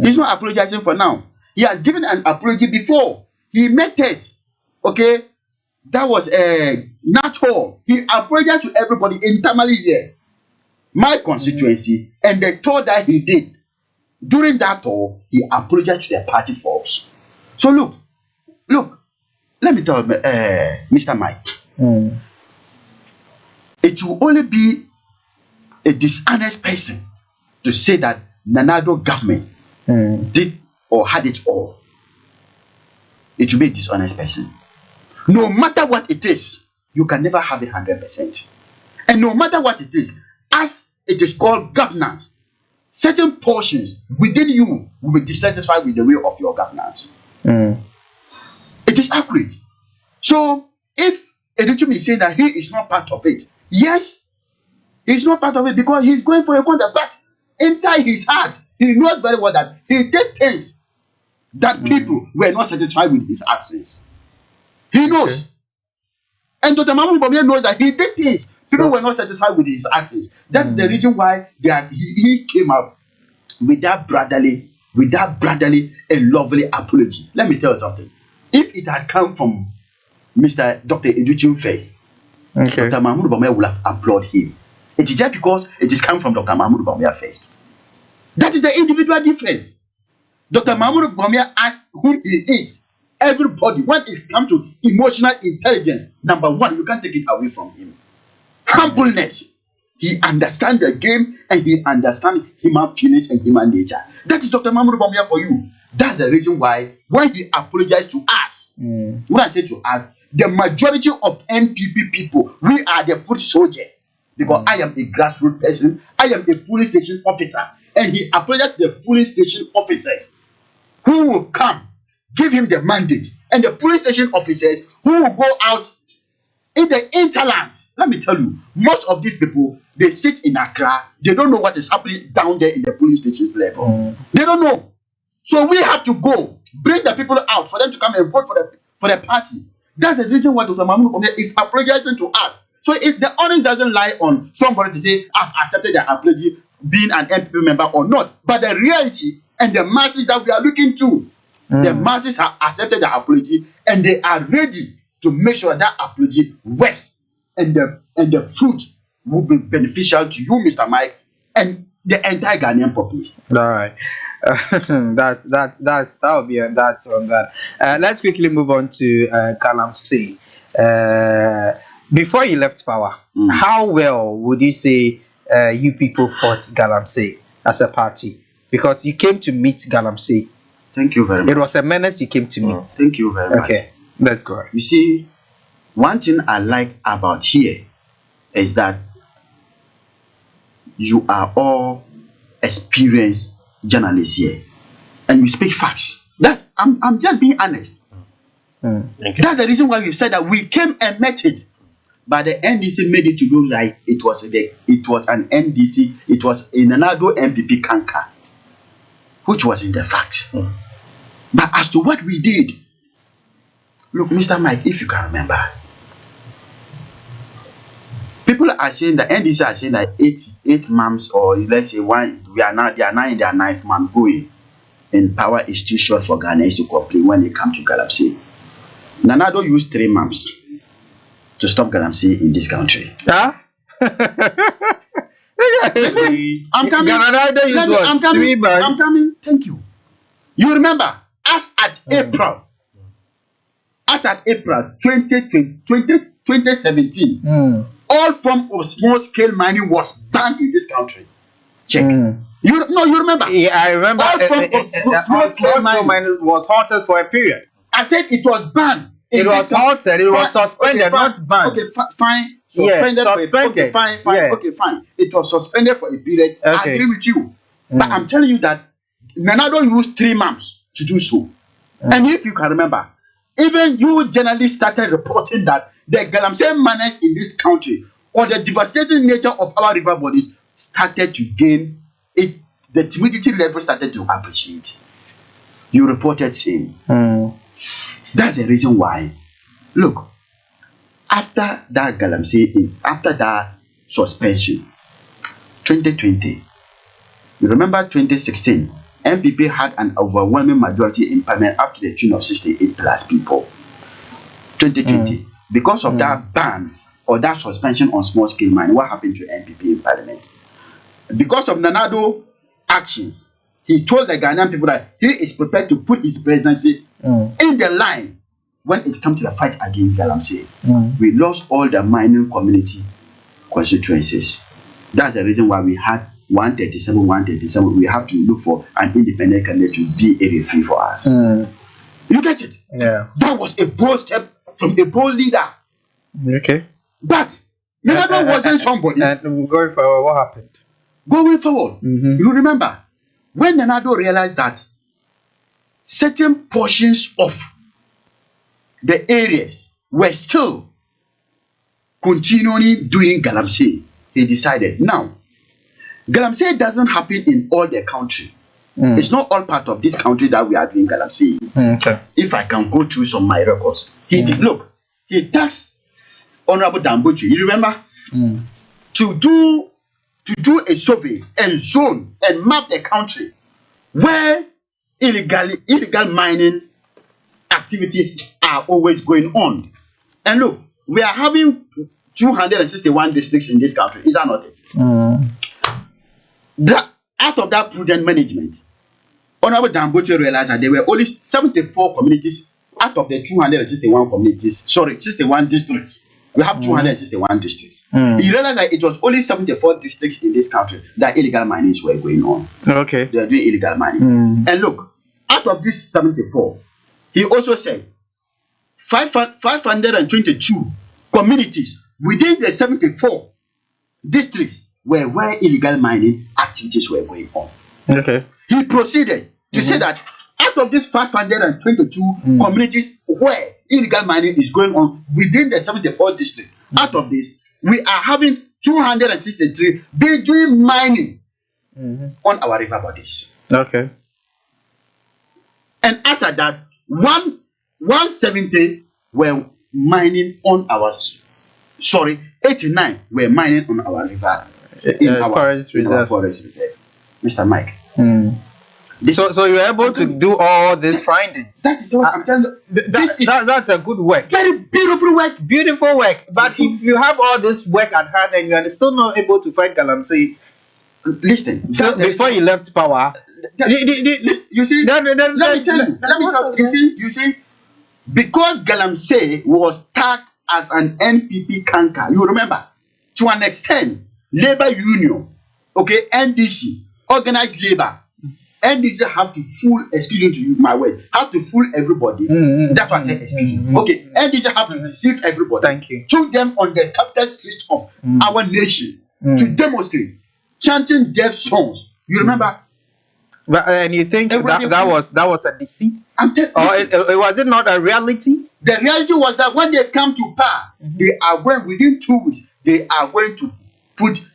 N: He's not apologizing for now. He has given an apology before. He met us. Okay, that was not all. He apologized to everybody internally here, my constituency, and the tour that he did during that tour, he apologized to the party folks. So look, let me tell you, Mr. Mike, it will only be a dishonest person to say that Nanado government did or had it all. It will be a dishonest person. No matter what it is, you can never have it 100%. And no matter what it is, as it is called governance, certain portions within you will be dissatisfied with the way of your governance. It is accurate. So, if Edichum is saying that he is not part of it, yes, he's not part of it because he's going for a contest. But inside his heart, he knows very well that he did things that people were not satisfied with his actions. He knows. And Dr. Mahmoud Bawumia knows that he did things. People were not satisfied with his actions. That's the reason why he came out with that brotherly and lovely apology. Let me tell you something. If it had come from Mr. Dr. Educhim first, Dr. Mahmoud Bawumia would have applauded him. It is just because it is come from Dr. Mahmoud Bawumia first. That is the individual difference. Dr. Mahmoud Bawumia asked who he is. Everybody, when it comes to emotional intelligence, number one, you can't take it away from him. Humbleness. He understands the game and he understands human feelings and human nature. That is Dr. Mahmoud Bawumia for you. That's the reason why when he apologized to us, when I say to us, the majority of NPP people, we are the foot soldiers. Because I am a grassroots person, I am a police station officer, and he apologized to the police station officers who will come. Give him the mandate, and the police station officers who will go out in the interlands. Let me tell you, most of these people, they sit in Accra, they don't know what is happening down there in the police stations level. They don't know. So we have to go, bring the people out for them to come and vote for the party. That's the reason why Dr. Mahmoud Bawumia is apologizing to us. So the onus doesn't lie on somebody to say, I've accepted their apology, being an MPP member or not. But the reality and the masses that we are looking to, the masses have accepted the apology and they are ready to make sure that apology works and the fruit will be beneficial to you, Mr. Mike, and the entire Ghanaian population.
A: All right. That will be that's on that. Let's quickly move on to Galamsey. Before you left power, how well would you say you people fought Galamsey as a party? Because you came to meet Galamsey.
N: Thank you very much.
A: It was a menace you came to meet.
N: Thank you very much.
A: Okay, let's go.
N: You see, one thing I like about here is that you are all experienced journalists here, and you speak facts. That I'm just being honest. That's the reason why we've said that we came and met it, but the NDC made it to look like it was an NDC, it was another MPP canker, which was in the facts. But as to what we did, look, Mr. Mike, if you can remember, people are saying that NDC are saying that eight months, or let's say one, they are now in their ninth month going, and power is too short for Ghanaians to complain when they come to Galamsey. Nanado used 3 months to stop Galamsey in this country.
A: Huh?
N: I'm coming. I'm coming. Thank you. You remember, as at April 2017, all form of small scale mining was banned in this country. Check. You remember?
A: Yeah, I remember.
N: All form of small scale mining
A: was halted for a period.
N: I said it was banned.
A: It was halted. It was suspended, not banned.
N: Okay, fine.
A: Suspended.
N: Okay, fine. Okay, fine. It was suspended for a period. I agree with you. But I'm telling you that Nanado used 3 months to do so. And if you can remember, even you journalists started reporting that the Galamsey manners in this country, or the devastating nature of our river bodies, started to gain it. The timidity level started to appreciate. You reported same. That's the reason why. Look, after that after that suspension, 2020, you remember 2016, MPP had an overwhelming majority in parliament up to the tune of 68 plus people. 2020, because of that ban or that suspension on small scale mining, what happened to MPP in parliament? Because of Nanado actions, he told the Ghanaian people that he is prepared to put his presidency in the line when it comes to the fight against Galamsey. We lost all the mining community constituencies. That's the reason why we had 137. We have to look for an independent candidate to be a referee for us. You get it?
A: Yeah.
N: That was a bold step from a bold leader.
A: Okay.
N: But Nanado wasn't somebody.
A: And going forward, what happened?
N: Going forward, you remember when Nanado realized that certain portions of the areas were still continually doing Galamsey, he decided, now, Galamsey doesn't happen in all the country. It's not all part of this country that we are doing Galamsey.
A: Okay.
N: If I can go through some of my records, he tasked Honorable Dambuchi, you remember, to do a survey and zone and map the country where illegal mining activities are always going on. And look, we are having 261 districts in this country. Is that not it? Out of that prudent management, Honorable Dambuchi realized that there were only 74 communities out of the 261 communities. Sorry, 61 districts. We have 261 districts. He realized that it was only 74 districts in this country that illegal minings were going on.
A: Okay.
N: They are doing illegal mining. And look, out of this 74, he also said 522 communities within the 74 districts were where illegal mining activities were going on.
A: Okay.
N: He proceeded to say that out of these 522 communities where illegal mining is going on within the 74 districts, out of this, we are having 263 doing mining on our river bodies.
A: Okay.
N: And after that, 170 were mining on our, 89 were mining on our river, in our forest reserve. Mr. Mike.
A: So you were able to do all these findings.
N: That is what I'm telling you.
A: That's a good work.
N: Very beautiful work.
A: Beautiful work. But if you have all this work at hand and you are still not able to fight Galamsey,
N: listen.
A: So before you left power,
N: You see, let me tell you. You see, because Galamsey was tagged as an NPP canker, you remember, to an extent, labor union, okay, NDC, organized labor, NDC have to fool, excuse me to use my word, have to fool everybody. That's what I said, excuse me. Okay, NDC have to deceive everybody.
A: Thank you.
N: Took them on the capital streets of our nation to demonstrate, chanting death songs. You remember?
A: But and you think that was a deceit? Or was it not a reality?
N: The reality was that when they come to power, they are going within 2 weeks. They are going to put.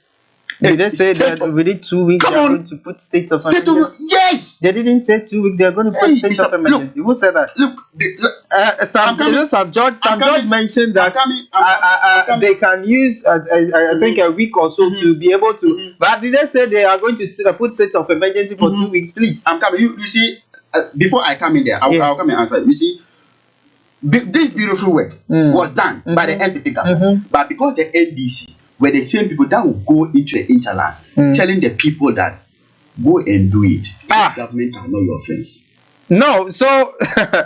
A: Did they say that within 2 weeks they are going to put state of emergency?
N: Yes.
A: They didn't say 2 weeks. They are going to put state of emergency. Who said that?
N: Look,
A: Sam George mentioned that they can use I think a week or so to be able to. But did they say they are going to put state of emergency for 2 weeks? Please,
N: I'm coming. You see, before I come in there, I'll come and answer. You see, this beautiful work was done by the NPP government, but because the NDC were the same people that will go into the interlands telling the people that go and do it. The government are not your friends.
A: No, so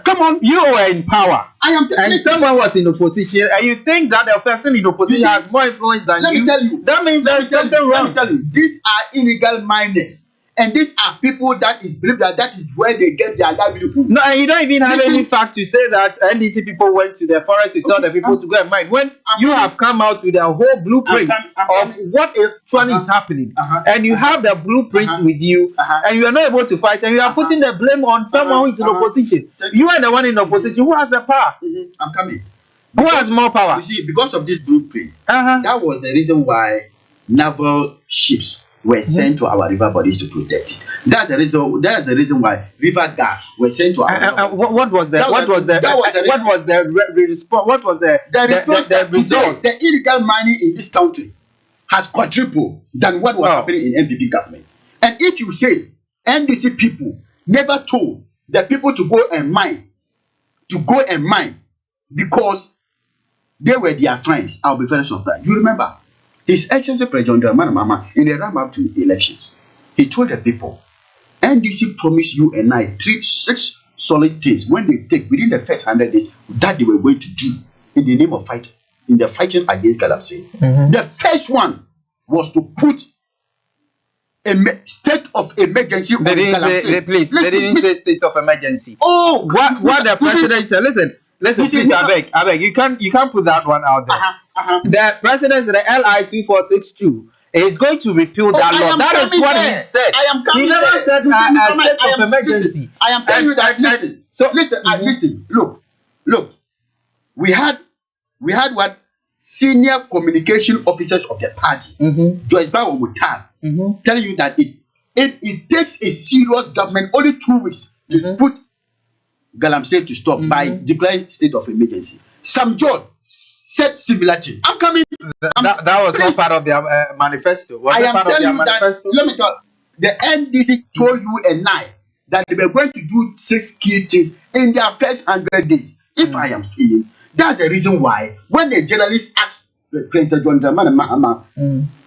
N: come on,
A: you were in power.
N: I am,
A: and someone was in opposition, and you think that the person in opposition has more influence than you.
N: Let me tell you.
A: That means there's something wrong.
N: Let me tell you, these are illegal miners. And these are people that is believed that is where they get their livelihood.
A: No, and you don't even have any fact to say that NDC people went to the forest to tell the people to go and mine. When you have come out with a whole blueprint of what actually is happening, and you have the blueprint with you, and you are not able to fight, and you are putting the blame on someone who is in opposition. You are the one in opposition. Who has the power?
N: I'm coming.
A: Who has more power?
N: You see, because of this blueprint, that was the reason why naval ships were sent to our river bodies to protect it. That's the reason why river gas were sent to our
A: what was the result?
N: The illegal mining in this country has quadrupled than what was happening in NPP government. And if you say NDC people never told the people to go and mine because they were their friends, I'll be very surprised. You remember His Excellency President Mama in the run up to elections, he told the people, NDC promised you and I 6 solid things when they take within the first 100 days that they were going to do in the name of fighting against Galamsey. The first one was to put a state of emergency on Galamsey.
A: They didn't say state of emergency. Oh, what the president said? Listen, please, I beg. You can't put that one out there. The president said the LI 2462 is going to repeal that law. That is what he said. He never said a state of emergency.
N: I am telling you that. Listen. Look. We had what senior communication officers of the party, Joyce Bawo Mutar, telling you that it takes a serious government only 2 weeks to put Galamsey to stop by declaring state of emergency. Sam John said similar thing. I'm coming.
A: That was not part of their manifesto. Was
N: I am telling you that. Let me tell you, the NDC told you and I that they were going to do 6 key things in their first 100 days. If I am saying, that's the reason why when the journalist asked President John Dramani Mahama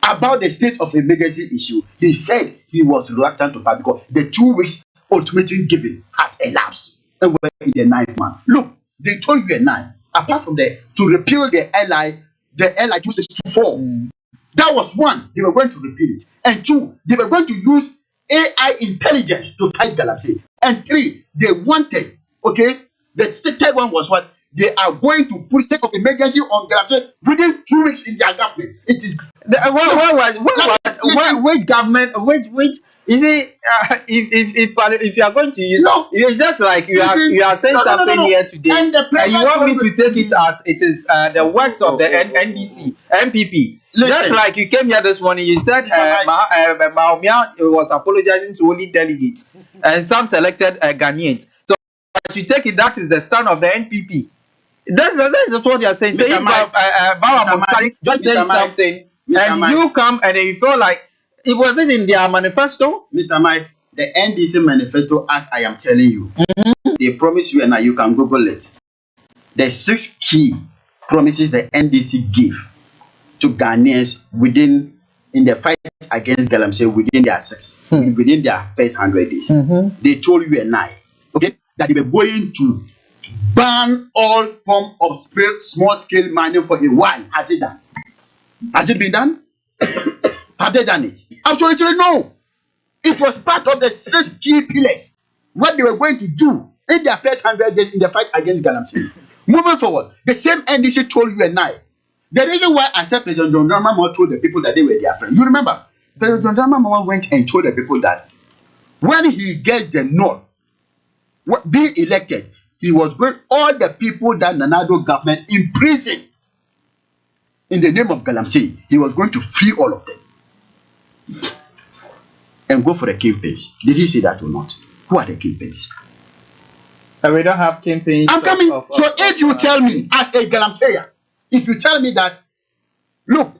N: about the state of emergency issue, he said he was reluctant to part because the 2 weeks ultimatum given had elapsed. And we're in the 9th month. Look, they told you a 9. Apart from to repeal the LI 2624. That was 1, they were going to repeal it. And 2, they were going to use AI intelligence to fight Galamsey. And 3, they wanted, the third one was what? They are going to put state of emergency on Galamsey within 2 weeks in their government. It is
A: which government? Which you see? If you are going to use, it's just like you are saying something here today, and you want me to take it as it is the works of the NDC, MPP. Just like you came here this morning, you said Mahomia was apologizing to only delegates and some selected Ghanaians. So if you take it, that is the stand of the NPP. That's what you are saying. So if Bawa just saying something, and you come and you feel like it wasn't in their manifesto,
N: Mr. Mike. The NDC manifesto, as I am telling you, they promise you, and you can Google it. The 6 key promises the NDC give to Ghanaians within in the fight against Galamsey within their within their first 100 days. They told you and I, okay, that they were going to ban all form of small scale mining for a while. Has it done? Has it been done? Have they done it? Absolutely no. It was part of the 6 key pillars. What they were going to do in their first 100 days in the fight against Galamsey. Moving forward, the same NDC told you and I. The reason why I said President John Dramani told the people that they were their friends. You remember, President John Dramani went and told the people that when he gets the nod, being elected, he was going all the people that Nanado government imprisoned in the name of Galamsey, he was going to free all of them and go for the kingpins. Did he say that or not? Who are the kingpins?
A: We don't have kingpins.
N: I'm coming. So if you tell me, as a Galamseyer, if you tell me that, look,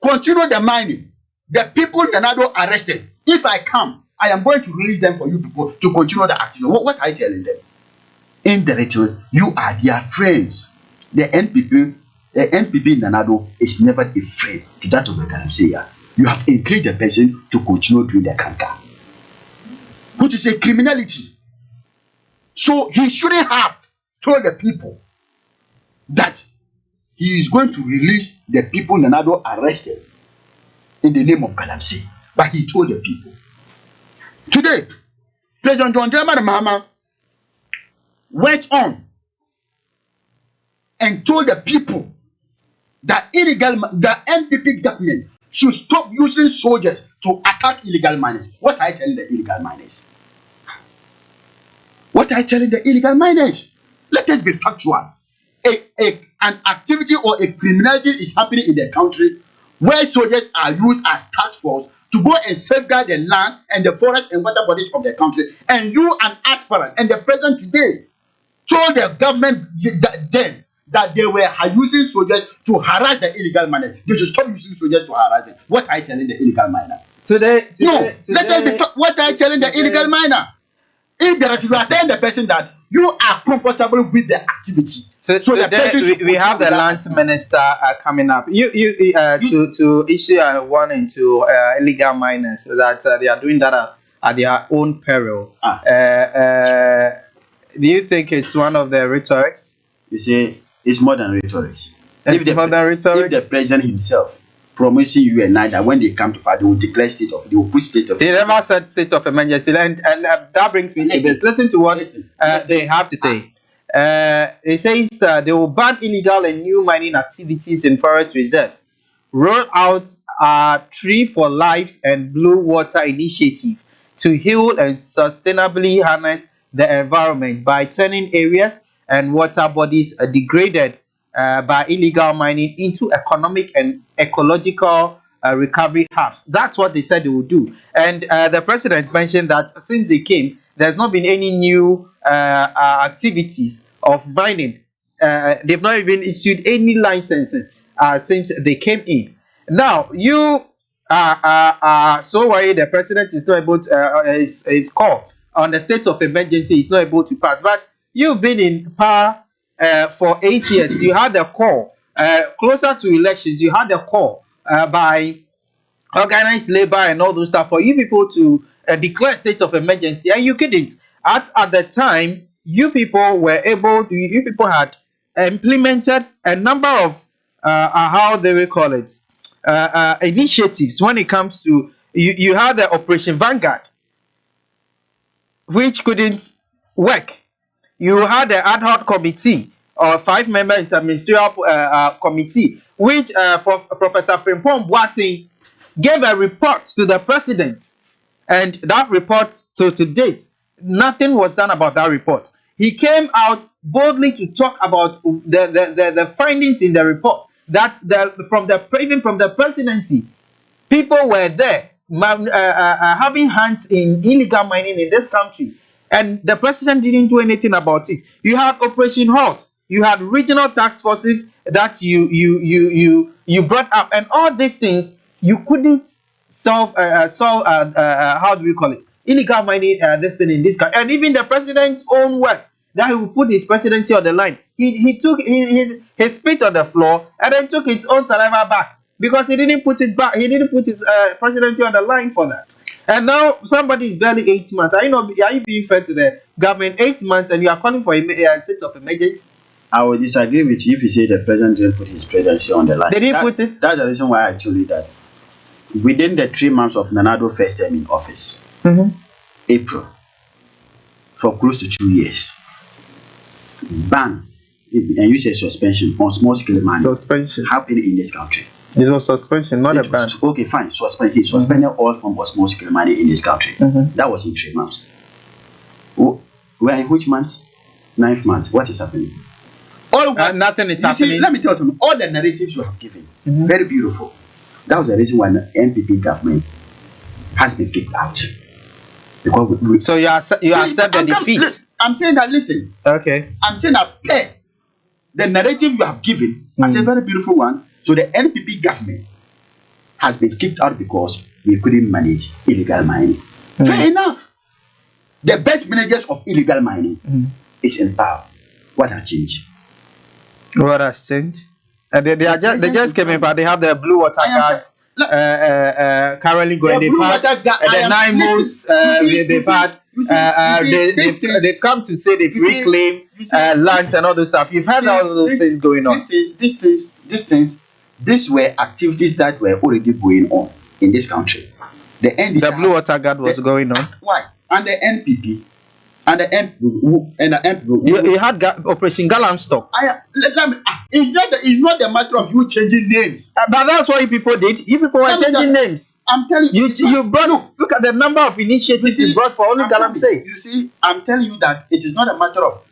N: continue the mining, the people Nanado arrested, if I come, I am going to release them for you people to continue the activity. What are you telling them? Indirectly, you are their friends. The NPP in Nanado is never a friend to that of the Galamseyer. You have encouraged the person to continue doing the kanka, which is a criminality. So he shouldn't have told the people that he is going to release the people Nanado arrested in the name of Galamsey. But he told the people. Today, President John Dramani Mahama went on and told the people that the NPP government should stop using soldiers to attack illegal miners. What are you telling the illegal miners? What are you telling the illegal miners? Let us be factual. An activity or a criminality is happening in the country where soldiers are used as task force to go and safeguard the lands and the forests and water bodies of the country. And you, an aspirant, and the president today told the government then that they were using soldiers to harass the illegal miners. They should stop using soldiers to harass them. What are you telling the illegal miner? Let us be what are you telling the illegal miner? Indirectly, you are telling the person that you are comfortable with the activity.
A: So the person we have the land minister coming up. To issue a warning to illegal miners that they are doing that at their own peril. Do you think it's one of the rhetorics?
N: You see, it's more than rhetorics. If
A: the
N: president himself promising you and I that when they come to power, they will declare they will put state of
A: emergency. They never said state of emergency, and that brings me to this. Listen to what they have to say. It says they will ban illegal and new mining activities in forest reserves, roll out Tree for Life and Blue Water initiative to heal and sustainably harness the environment by turning areas and water bodies degraded by illegal mining into economic and ecological recovery hubs. That's what they said they would do. And the president mentioned that since they came, there's not been any new activities of mining. They've not even issued any licenses since they came in. Now, you are so worried the president is not able to, his call on the state of emergency is not able to pass. But you've been in power for 8 years. You had the call closer to elections. You had the call by organized labor and all those stuff for you people to declare state of emergency, and you couldn't. At the time, you people were able to. You people had implemented a number of how they will call it initiatives when it comes to you had the Operation Vanguard, which couldn't work. You had the ad hoc committee or 5-member interministerial committee, which Professor Frimpong Boateng gave a report to the president, and that report, so to date, nothing was done about that report. He came out boldly to talk about the findings in the report that even from the presidency, people were there having hands in illegal mining in this country, and the president didn't do anything about it. You had Operation Halt, you had regional task forces that you brought up, and all these things you couldn't solve. How do we call it? Illegal mining. This thing in this country, and even the president's own words that he would put his presidency on the line. He took his spit on the floor and then took his own saliva back because he didn't put it back. He didn't put his presidency on the line for that. And now somebody is barely 8 months. Are you being fair to the government? 8 months, and you are calling for a state of emergency?
N: I would disagree with you if you say the president didn't put his presidency on the line.
A: They didn't put it.
N: That's the reason why I told you that. Within the 3 months of Nanado's first term in office, April, for close to 2 years, ban, and you say suspension on small scale mining.
A: Suspension
N: happened in this country.
A: It was suspension, not a ban.
N: Okay, fine. He suspended all form of small scale mining in this country. That was in 3 months. We're in which month? 9th month. What is happening?
A: Nothing is happening.
N: See, let me tell you something. All the narratives you have given, very beautiful. That was the reason why the NPP government has been kicked out. Because
A: so you accept the defeat.
N: I'm saying that, listen.
A: Okay.
N: I'm saying that the narrative you have given as a very beautiful one. So the NPP government has been kicked out because we couldn't manage illegal mining. Fair enough. The best managers of illegal mining is in power. What has changed?
A: What has changed? They just came in, but they have the blue water cards currently going. They've had the 9 months. They've come to say they've reclaimed lands and all those stuff. You've heard all those things going on.
N: These were activities that were already going on in this country. The
A: blue water guard was going on.
N: Why? And the NPP. And the NPP.
A: You had Operation Galam Stop.
N: It's not a matter of you changing names.
A: But that's what you people did. You people were changing names.
N: I'm telling you.
A: You brought, look at the number of initiatives you brought for only Galamsey.
N: You see, I'm telling you that it is not a matter of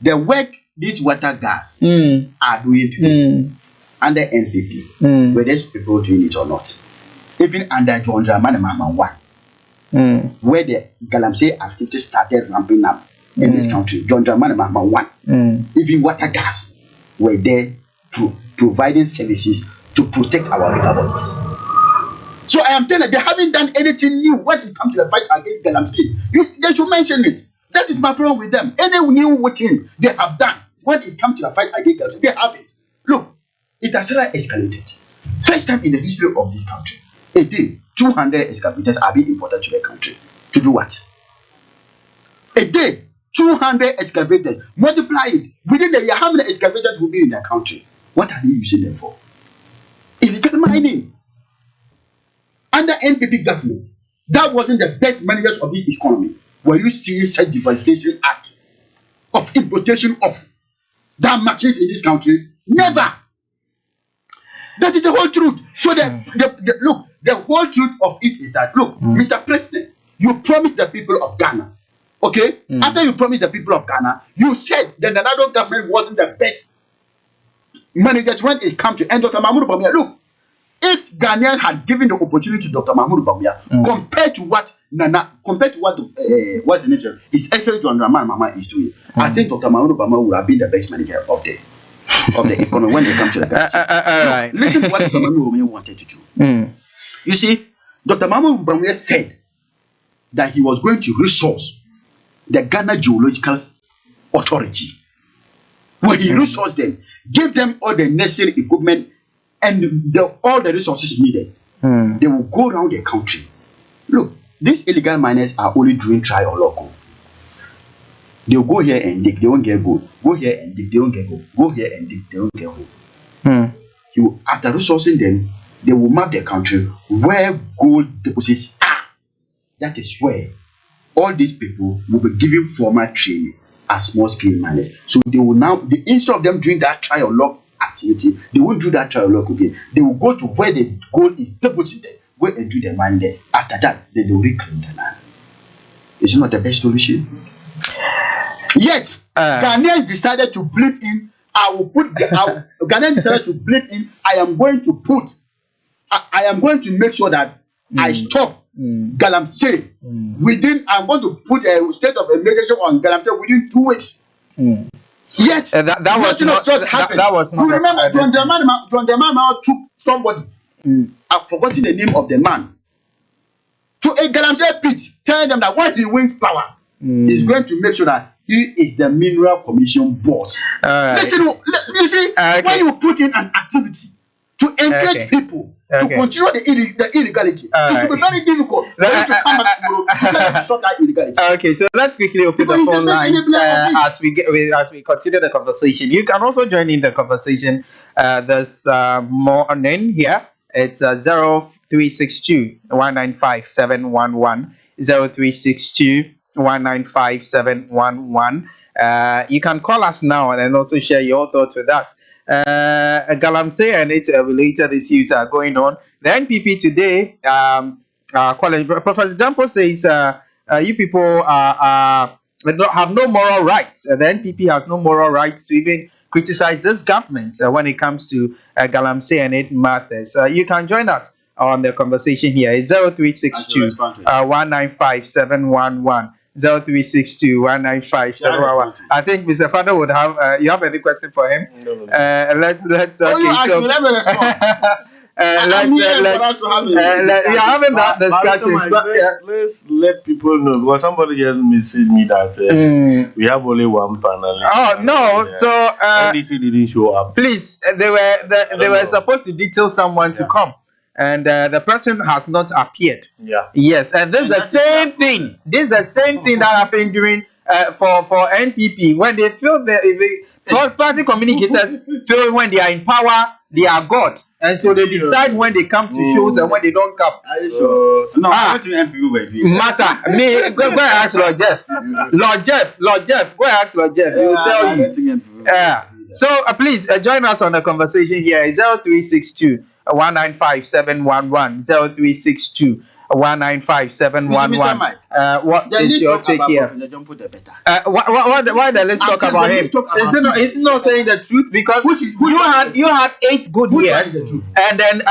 N: the work these water gas are doing today. And the NPP, whether these people doing it or not. Even under John Dramani Mahama 1, where the Galamsey activity started ramping up in this country, John Dramani Mahama 1, even water gas were there providing services to protect our river bodies. So I am telling you, they haven't done anything new when it comes to the fight against Galamsey. They should mention it. That is my problem with them. Any new thing they have done when it comes to the fight against Galamsey, they have it. Look, it has really escalated. First time in the history of this country, a day, 200 excavators are being imported to the country. To do what? A day, 200 excavators. Multiply it. Within the year, how many excavators will be in the country? What are they using them for? Illegal mining. Under NPP government, that wasn't the best managers of this economy. Were you seeing such devastation act of importation of that machines in this country? Never. That is the whole truth. So look, the whole truth of it is that, look, Mr. President, you promised the people of Ghana, okay? After you promised the people of Ghana, you said the Nanado's government wasn't the best managers when it comes to end Dr. Mahmoud Bawumia. Look, if Ghanaians had given the opportunity to Dr. Mahmoud Bawumia, compared to what what's the nature, His Excellency John Dramani Mahama is doing, I think Dr. Mahmoud Bawumia would have been the best manager of the economy when they come to the
A: right.
N: Listen to what Dr. Mahmoud Bawumia wanted to do. You see, Dr. Mahmoud Bawumia said that he was going to resource the Ghana Geological Authority. When he resourced them, give them all the necessary equipment and all the resources needed, they will go around the country. Look, these illegal miners are only doing try or local. They will go here and dig, they won't get gold. Go here and dig, they won't get gold. Go here and dig, they won't get gold. After resourcing them, they will map the country where gold deposits are. That is where all these people will be given formal training as small scale miners. So they will now, instead of them doing that try or lock activity, they won't do that try or lock again. They will go to where the gold is deposited, go and do the mining there. After that, then they will reclaim the land. It's not the best solution. Yet, Ghanaians decided to blip in. Ghanaians decided to blip in. I am going to make sure that I stop Galamsey within. I'm going to put a state of emergency on Galamsey within 2 weeks. Yet
A: that was not. That was not.
N: You remember John Dramani took somebody. I've forgotten the name of the man. To a Galamsey pit, telling them that when he wins power, he's going to make sure that he is the Mineral Commission boss. Listen, you see, when you put in an activity
J: to encourage people to continue the illegality. It will be very difficult for you to come back to stop that illegality.
A: Okay, so let's quickly open the phone lines as we continue the conversation. You can also join in the conversation this morning here. It's 0362 195 711 0362 195 711. You can call us now and also share your thoughts with us. Galamsey and its related issues are going on. The NPP today, Professor Jampo says, you people have no moral rights. The NPP has no moral rights to even criticize this government when it comes to Galamsey and its matters. You can join us on the conversation here. It's 0362 195 711. 0362 195 711. I think Mr. Father would have you have any question for him?
J: No.
A: Let's okay.
J: You ask me, let me respond.
A: We are having that discussion.
B: Let's let people know, because somebody just messaged me that we have only one panel.
A: Oh no! So
B: NDC didn't show up.
A: Please, they were supposed to detail someone to come, and the person has not appeared.
B: Yeah.
A: Yes, and this is the same thing. This is the same thing that happened during for NPP when they feel the party communicators feel when they are in power they are God, and so they decide when they come to shows and when they don't come.
J: Are you sure? No, I went to NPP baby.
A: Massa, go and ask Lord Jeff. Lord Jeff, go and ask Lord Jeff. He will tell you. So please join us on the conversation here. 0362 195 711 0362 195 711. What is your take here? Why the let's talk about him? It's not saying the truth, because you had 8 good years, and then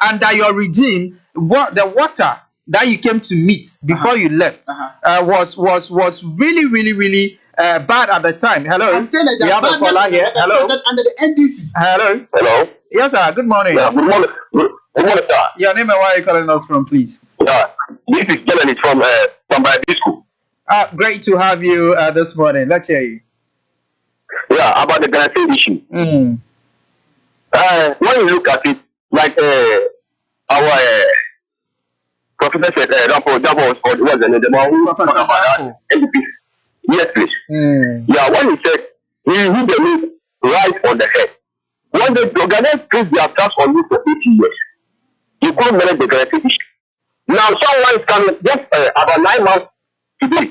A: under your regime, the water that you came to meet before you left was really bad at the time. Hello.
J: I'm saying that
A: we have a caller here. Hello.
J: Under the NDC.
A: Hello.
D: Hello.
A: Yes, sir. Good morning.
D: Yeah, good morning. Good morning, sir.
A: Your name and where are you calling us from, please?
D: Yeah, this is Jelani from Badisco.
A: Great to have you this morning. Let's hear you.
D: Yeah, about the Galamsey issue. When you look at it, like our professor said, Professor yes, please. Yeah, when he said he hit the meat right on the head. When the Ghanaians placed their trust on you for 80 years, you couldn't manage the Galamsey issue. Now someone is coming just about 9 months today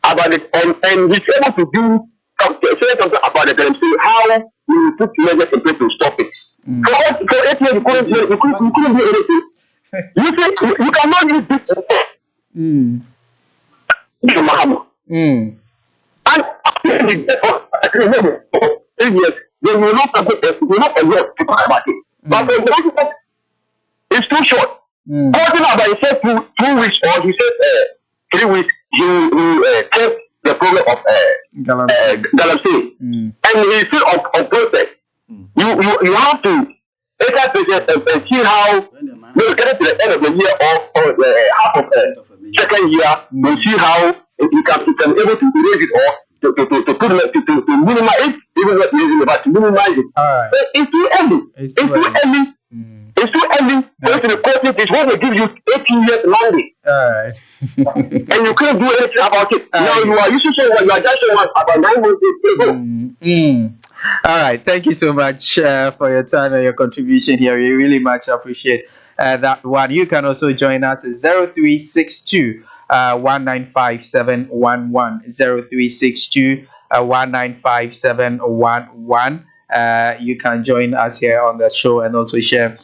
D: about it, and he's able to say something about the Galamsey, how you put measures in place to stop it. For 8 years you couldn't do anything. You say you cannot use this to Mahama. And remember, 8 years they will not aware to talk about it. But it's too short. Talking about he said 2 weeks, or he said 3 weeks, he kept the problem of Galamsey. And he still on process. You have to take that patient and see how when you get to the end of the year or half of the second year, you see how you can be able to raise it or to minimize it, even not using it, but to minimize it. It's too early. It's too early. It's too early. Going to the court, it's what they give you 18 years longer. And you can't do anything about it. Now you are used to say what you are just saying about 9 months ago.
A: All right. Thank you so much for your time and your contribution here. We really much appreciate that one. You can also join us at 0362 195 711 0362 195 711. You can join us here on the show and also share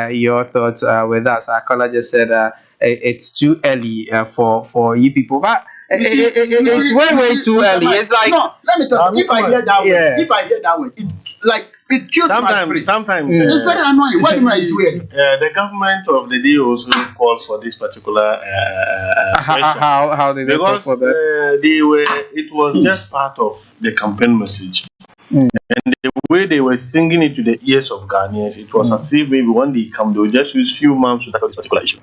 A: your thoughts with us. Our caller just said it's too early for you people, but it's way too early. It's like,
J: no, let me tell you, if I hear that way, it kills my spirit.
B: Sometimes
J: it's very annoying. What is doing?
B: The government of the day also called for this particular
A: how did they call for that?
B: It was just part of the campaign message. And the way they were singing it to the ears of Ghanaians, it was as if maybe when they come, they will just use few months to tackle this particular issue.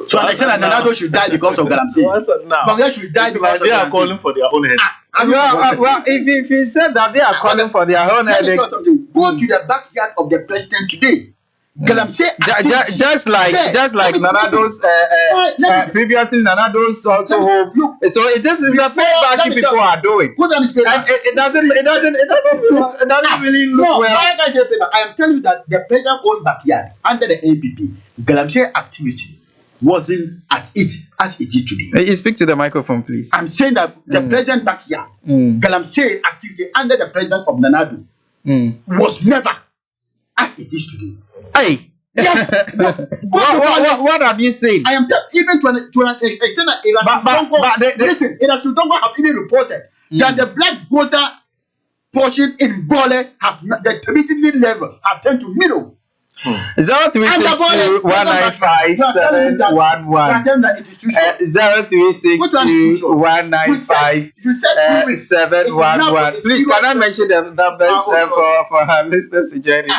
J: So I said that Nanazo should die because of Galamsey. Bangladesh should die because
B: they are calling for their own head.
A: Well, if you said that they are calling for their own head,
N: Go to the backyard of the president today.
A: Just like Nanado's previously Nanado's also home. So this is the feedback people are doing. And it doesn't really look well.
N: I am telling you that the president's own backyard under the APP, Galamsey activity wasn't at it as it is today.
A: You speak to the microphone, please.
N: I'm saying that the president backyard, Galamsey activity under the president of Nanado was never as it is today.
A: Hey, yes. What have you seen?
N: I am even to an extent that it has have even reported that the black voter portion in Bole have the community level have turned to middle.
A: 0362 195 711 0362 195 711. Please, can I mention the numbers for our listeners to join in?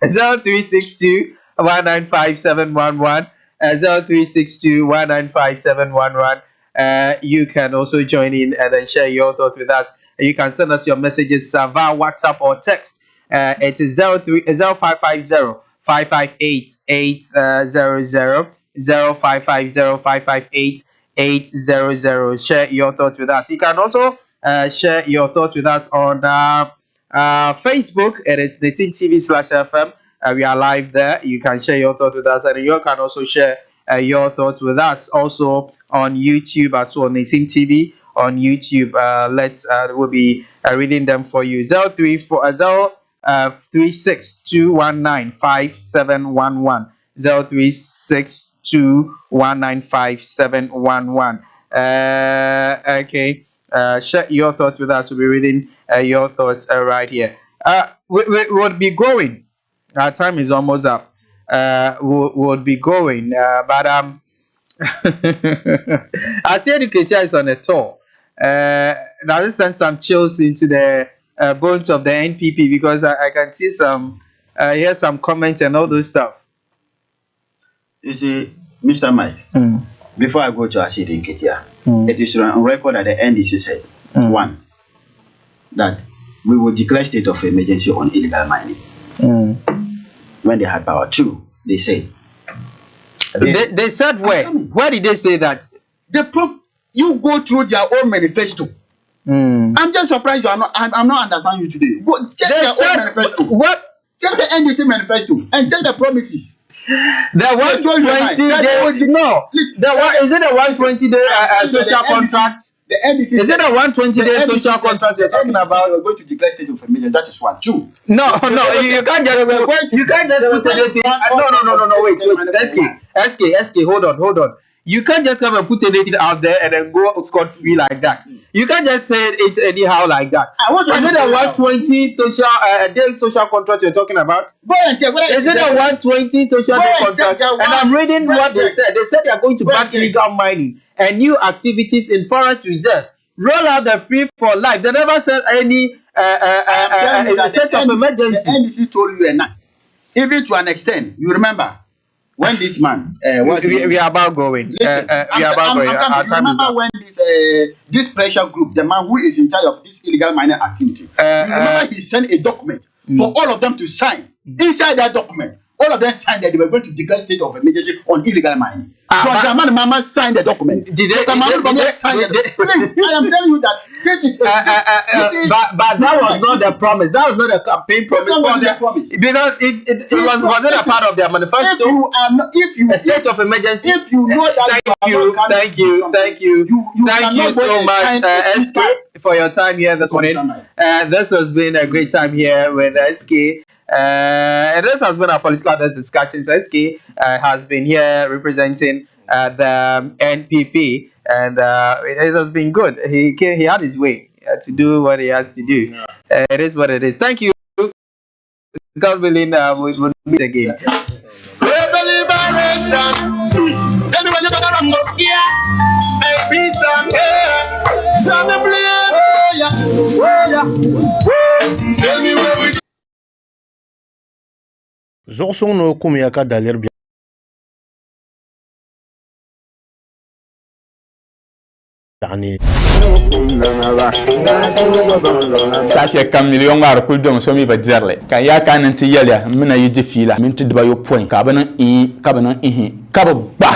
A: 0362 195 711 0362 195 711. You can also join in and then share your thoughts with us. You can send us your messages via WhatsApp or text. It is 0550 558 800 0550 558 800. Share your thoughts with us. You can also share your thoughts with us on Facebook. It is Neesim TV/FM. We are live there. You can share your thoughts with us, and you can also share your thoughts with us also on YouTube as well. Neesim TV on YouTube. We'll be reading them for you. 0362195711 0362195711. Okay. Share your thoughts with us. We'll be reading your thoughts right here. We'll be going. Our time is almost up. We'll be going. But I see Educator is on a tour. Does it send some chills into the bones of the NPP, because I can see some hear some comments and all those stuff.
N: You see, Mr. Mike, before I go to Asidi Nketia, it is on record that the NDC said, one, that we will declare state of emergency on illegal mining when they had power. Two, they said.
A: They said where? Where did they say that?
N: You go through their own manifesto. I'm just surprised you are not. I'm not understanding you today. Go check their own manifesto.
A: What?
N: Check the NDC manifesto and check the promises.
A: The 120 day. No. Is it a 120 day social contract?
N: The NDC
A: is it a 120 day social contract you're talking about?
N: We're going to declare state of emergency. That is one. Two.
A: No. You can't just put anything. No. Wait. SK. Hold on. You can't just come and put anything out there and then go scot-free like that. You can't just say it anyhow like that. Is it a 120 day social contract you're talking about?
N: Go and check.
A: Is it a 120 social day contract? And I'm reading what they said. They said they are going to ban illegal mining and new activities in forest reserve. Roll out the free for life. They never said any state of emergency.
N: The NDC told you enough. Even to an extent, you remember. When this man
A: we are about going. We are about going.
N: Remember when this pressure group, the man who is in charge of this illegal mining activity, remember he sent a document for all of them to sign. Inside that document, all of them signed that they were going to declare state of emergency on illegal mining. So Mama signed the document.
A: Did they
N: sign the Please, I am telling you that this is
A: but that was not the promise. That was not a campaign promise. Because it was a part of their manifesto.
N: If you
A: a state of emergency.
N: If you know that
A: thank you so much, SK, for your time here this morning. This has been a great time here with SK. And this has been our political address discussions. SK has been here representing the NPP, and it has been good. He had his way to do what he has to do. It is what it is. Thank you. God willing, we'll meet again.
P: Zorsong no kumiyaka dalir bi يعني
H: sashe kam million war kul dom so mi ba jerle ka ya kan ti yele mina yiji fila min ti ba yo point ka bana i ka bana i ka ba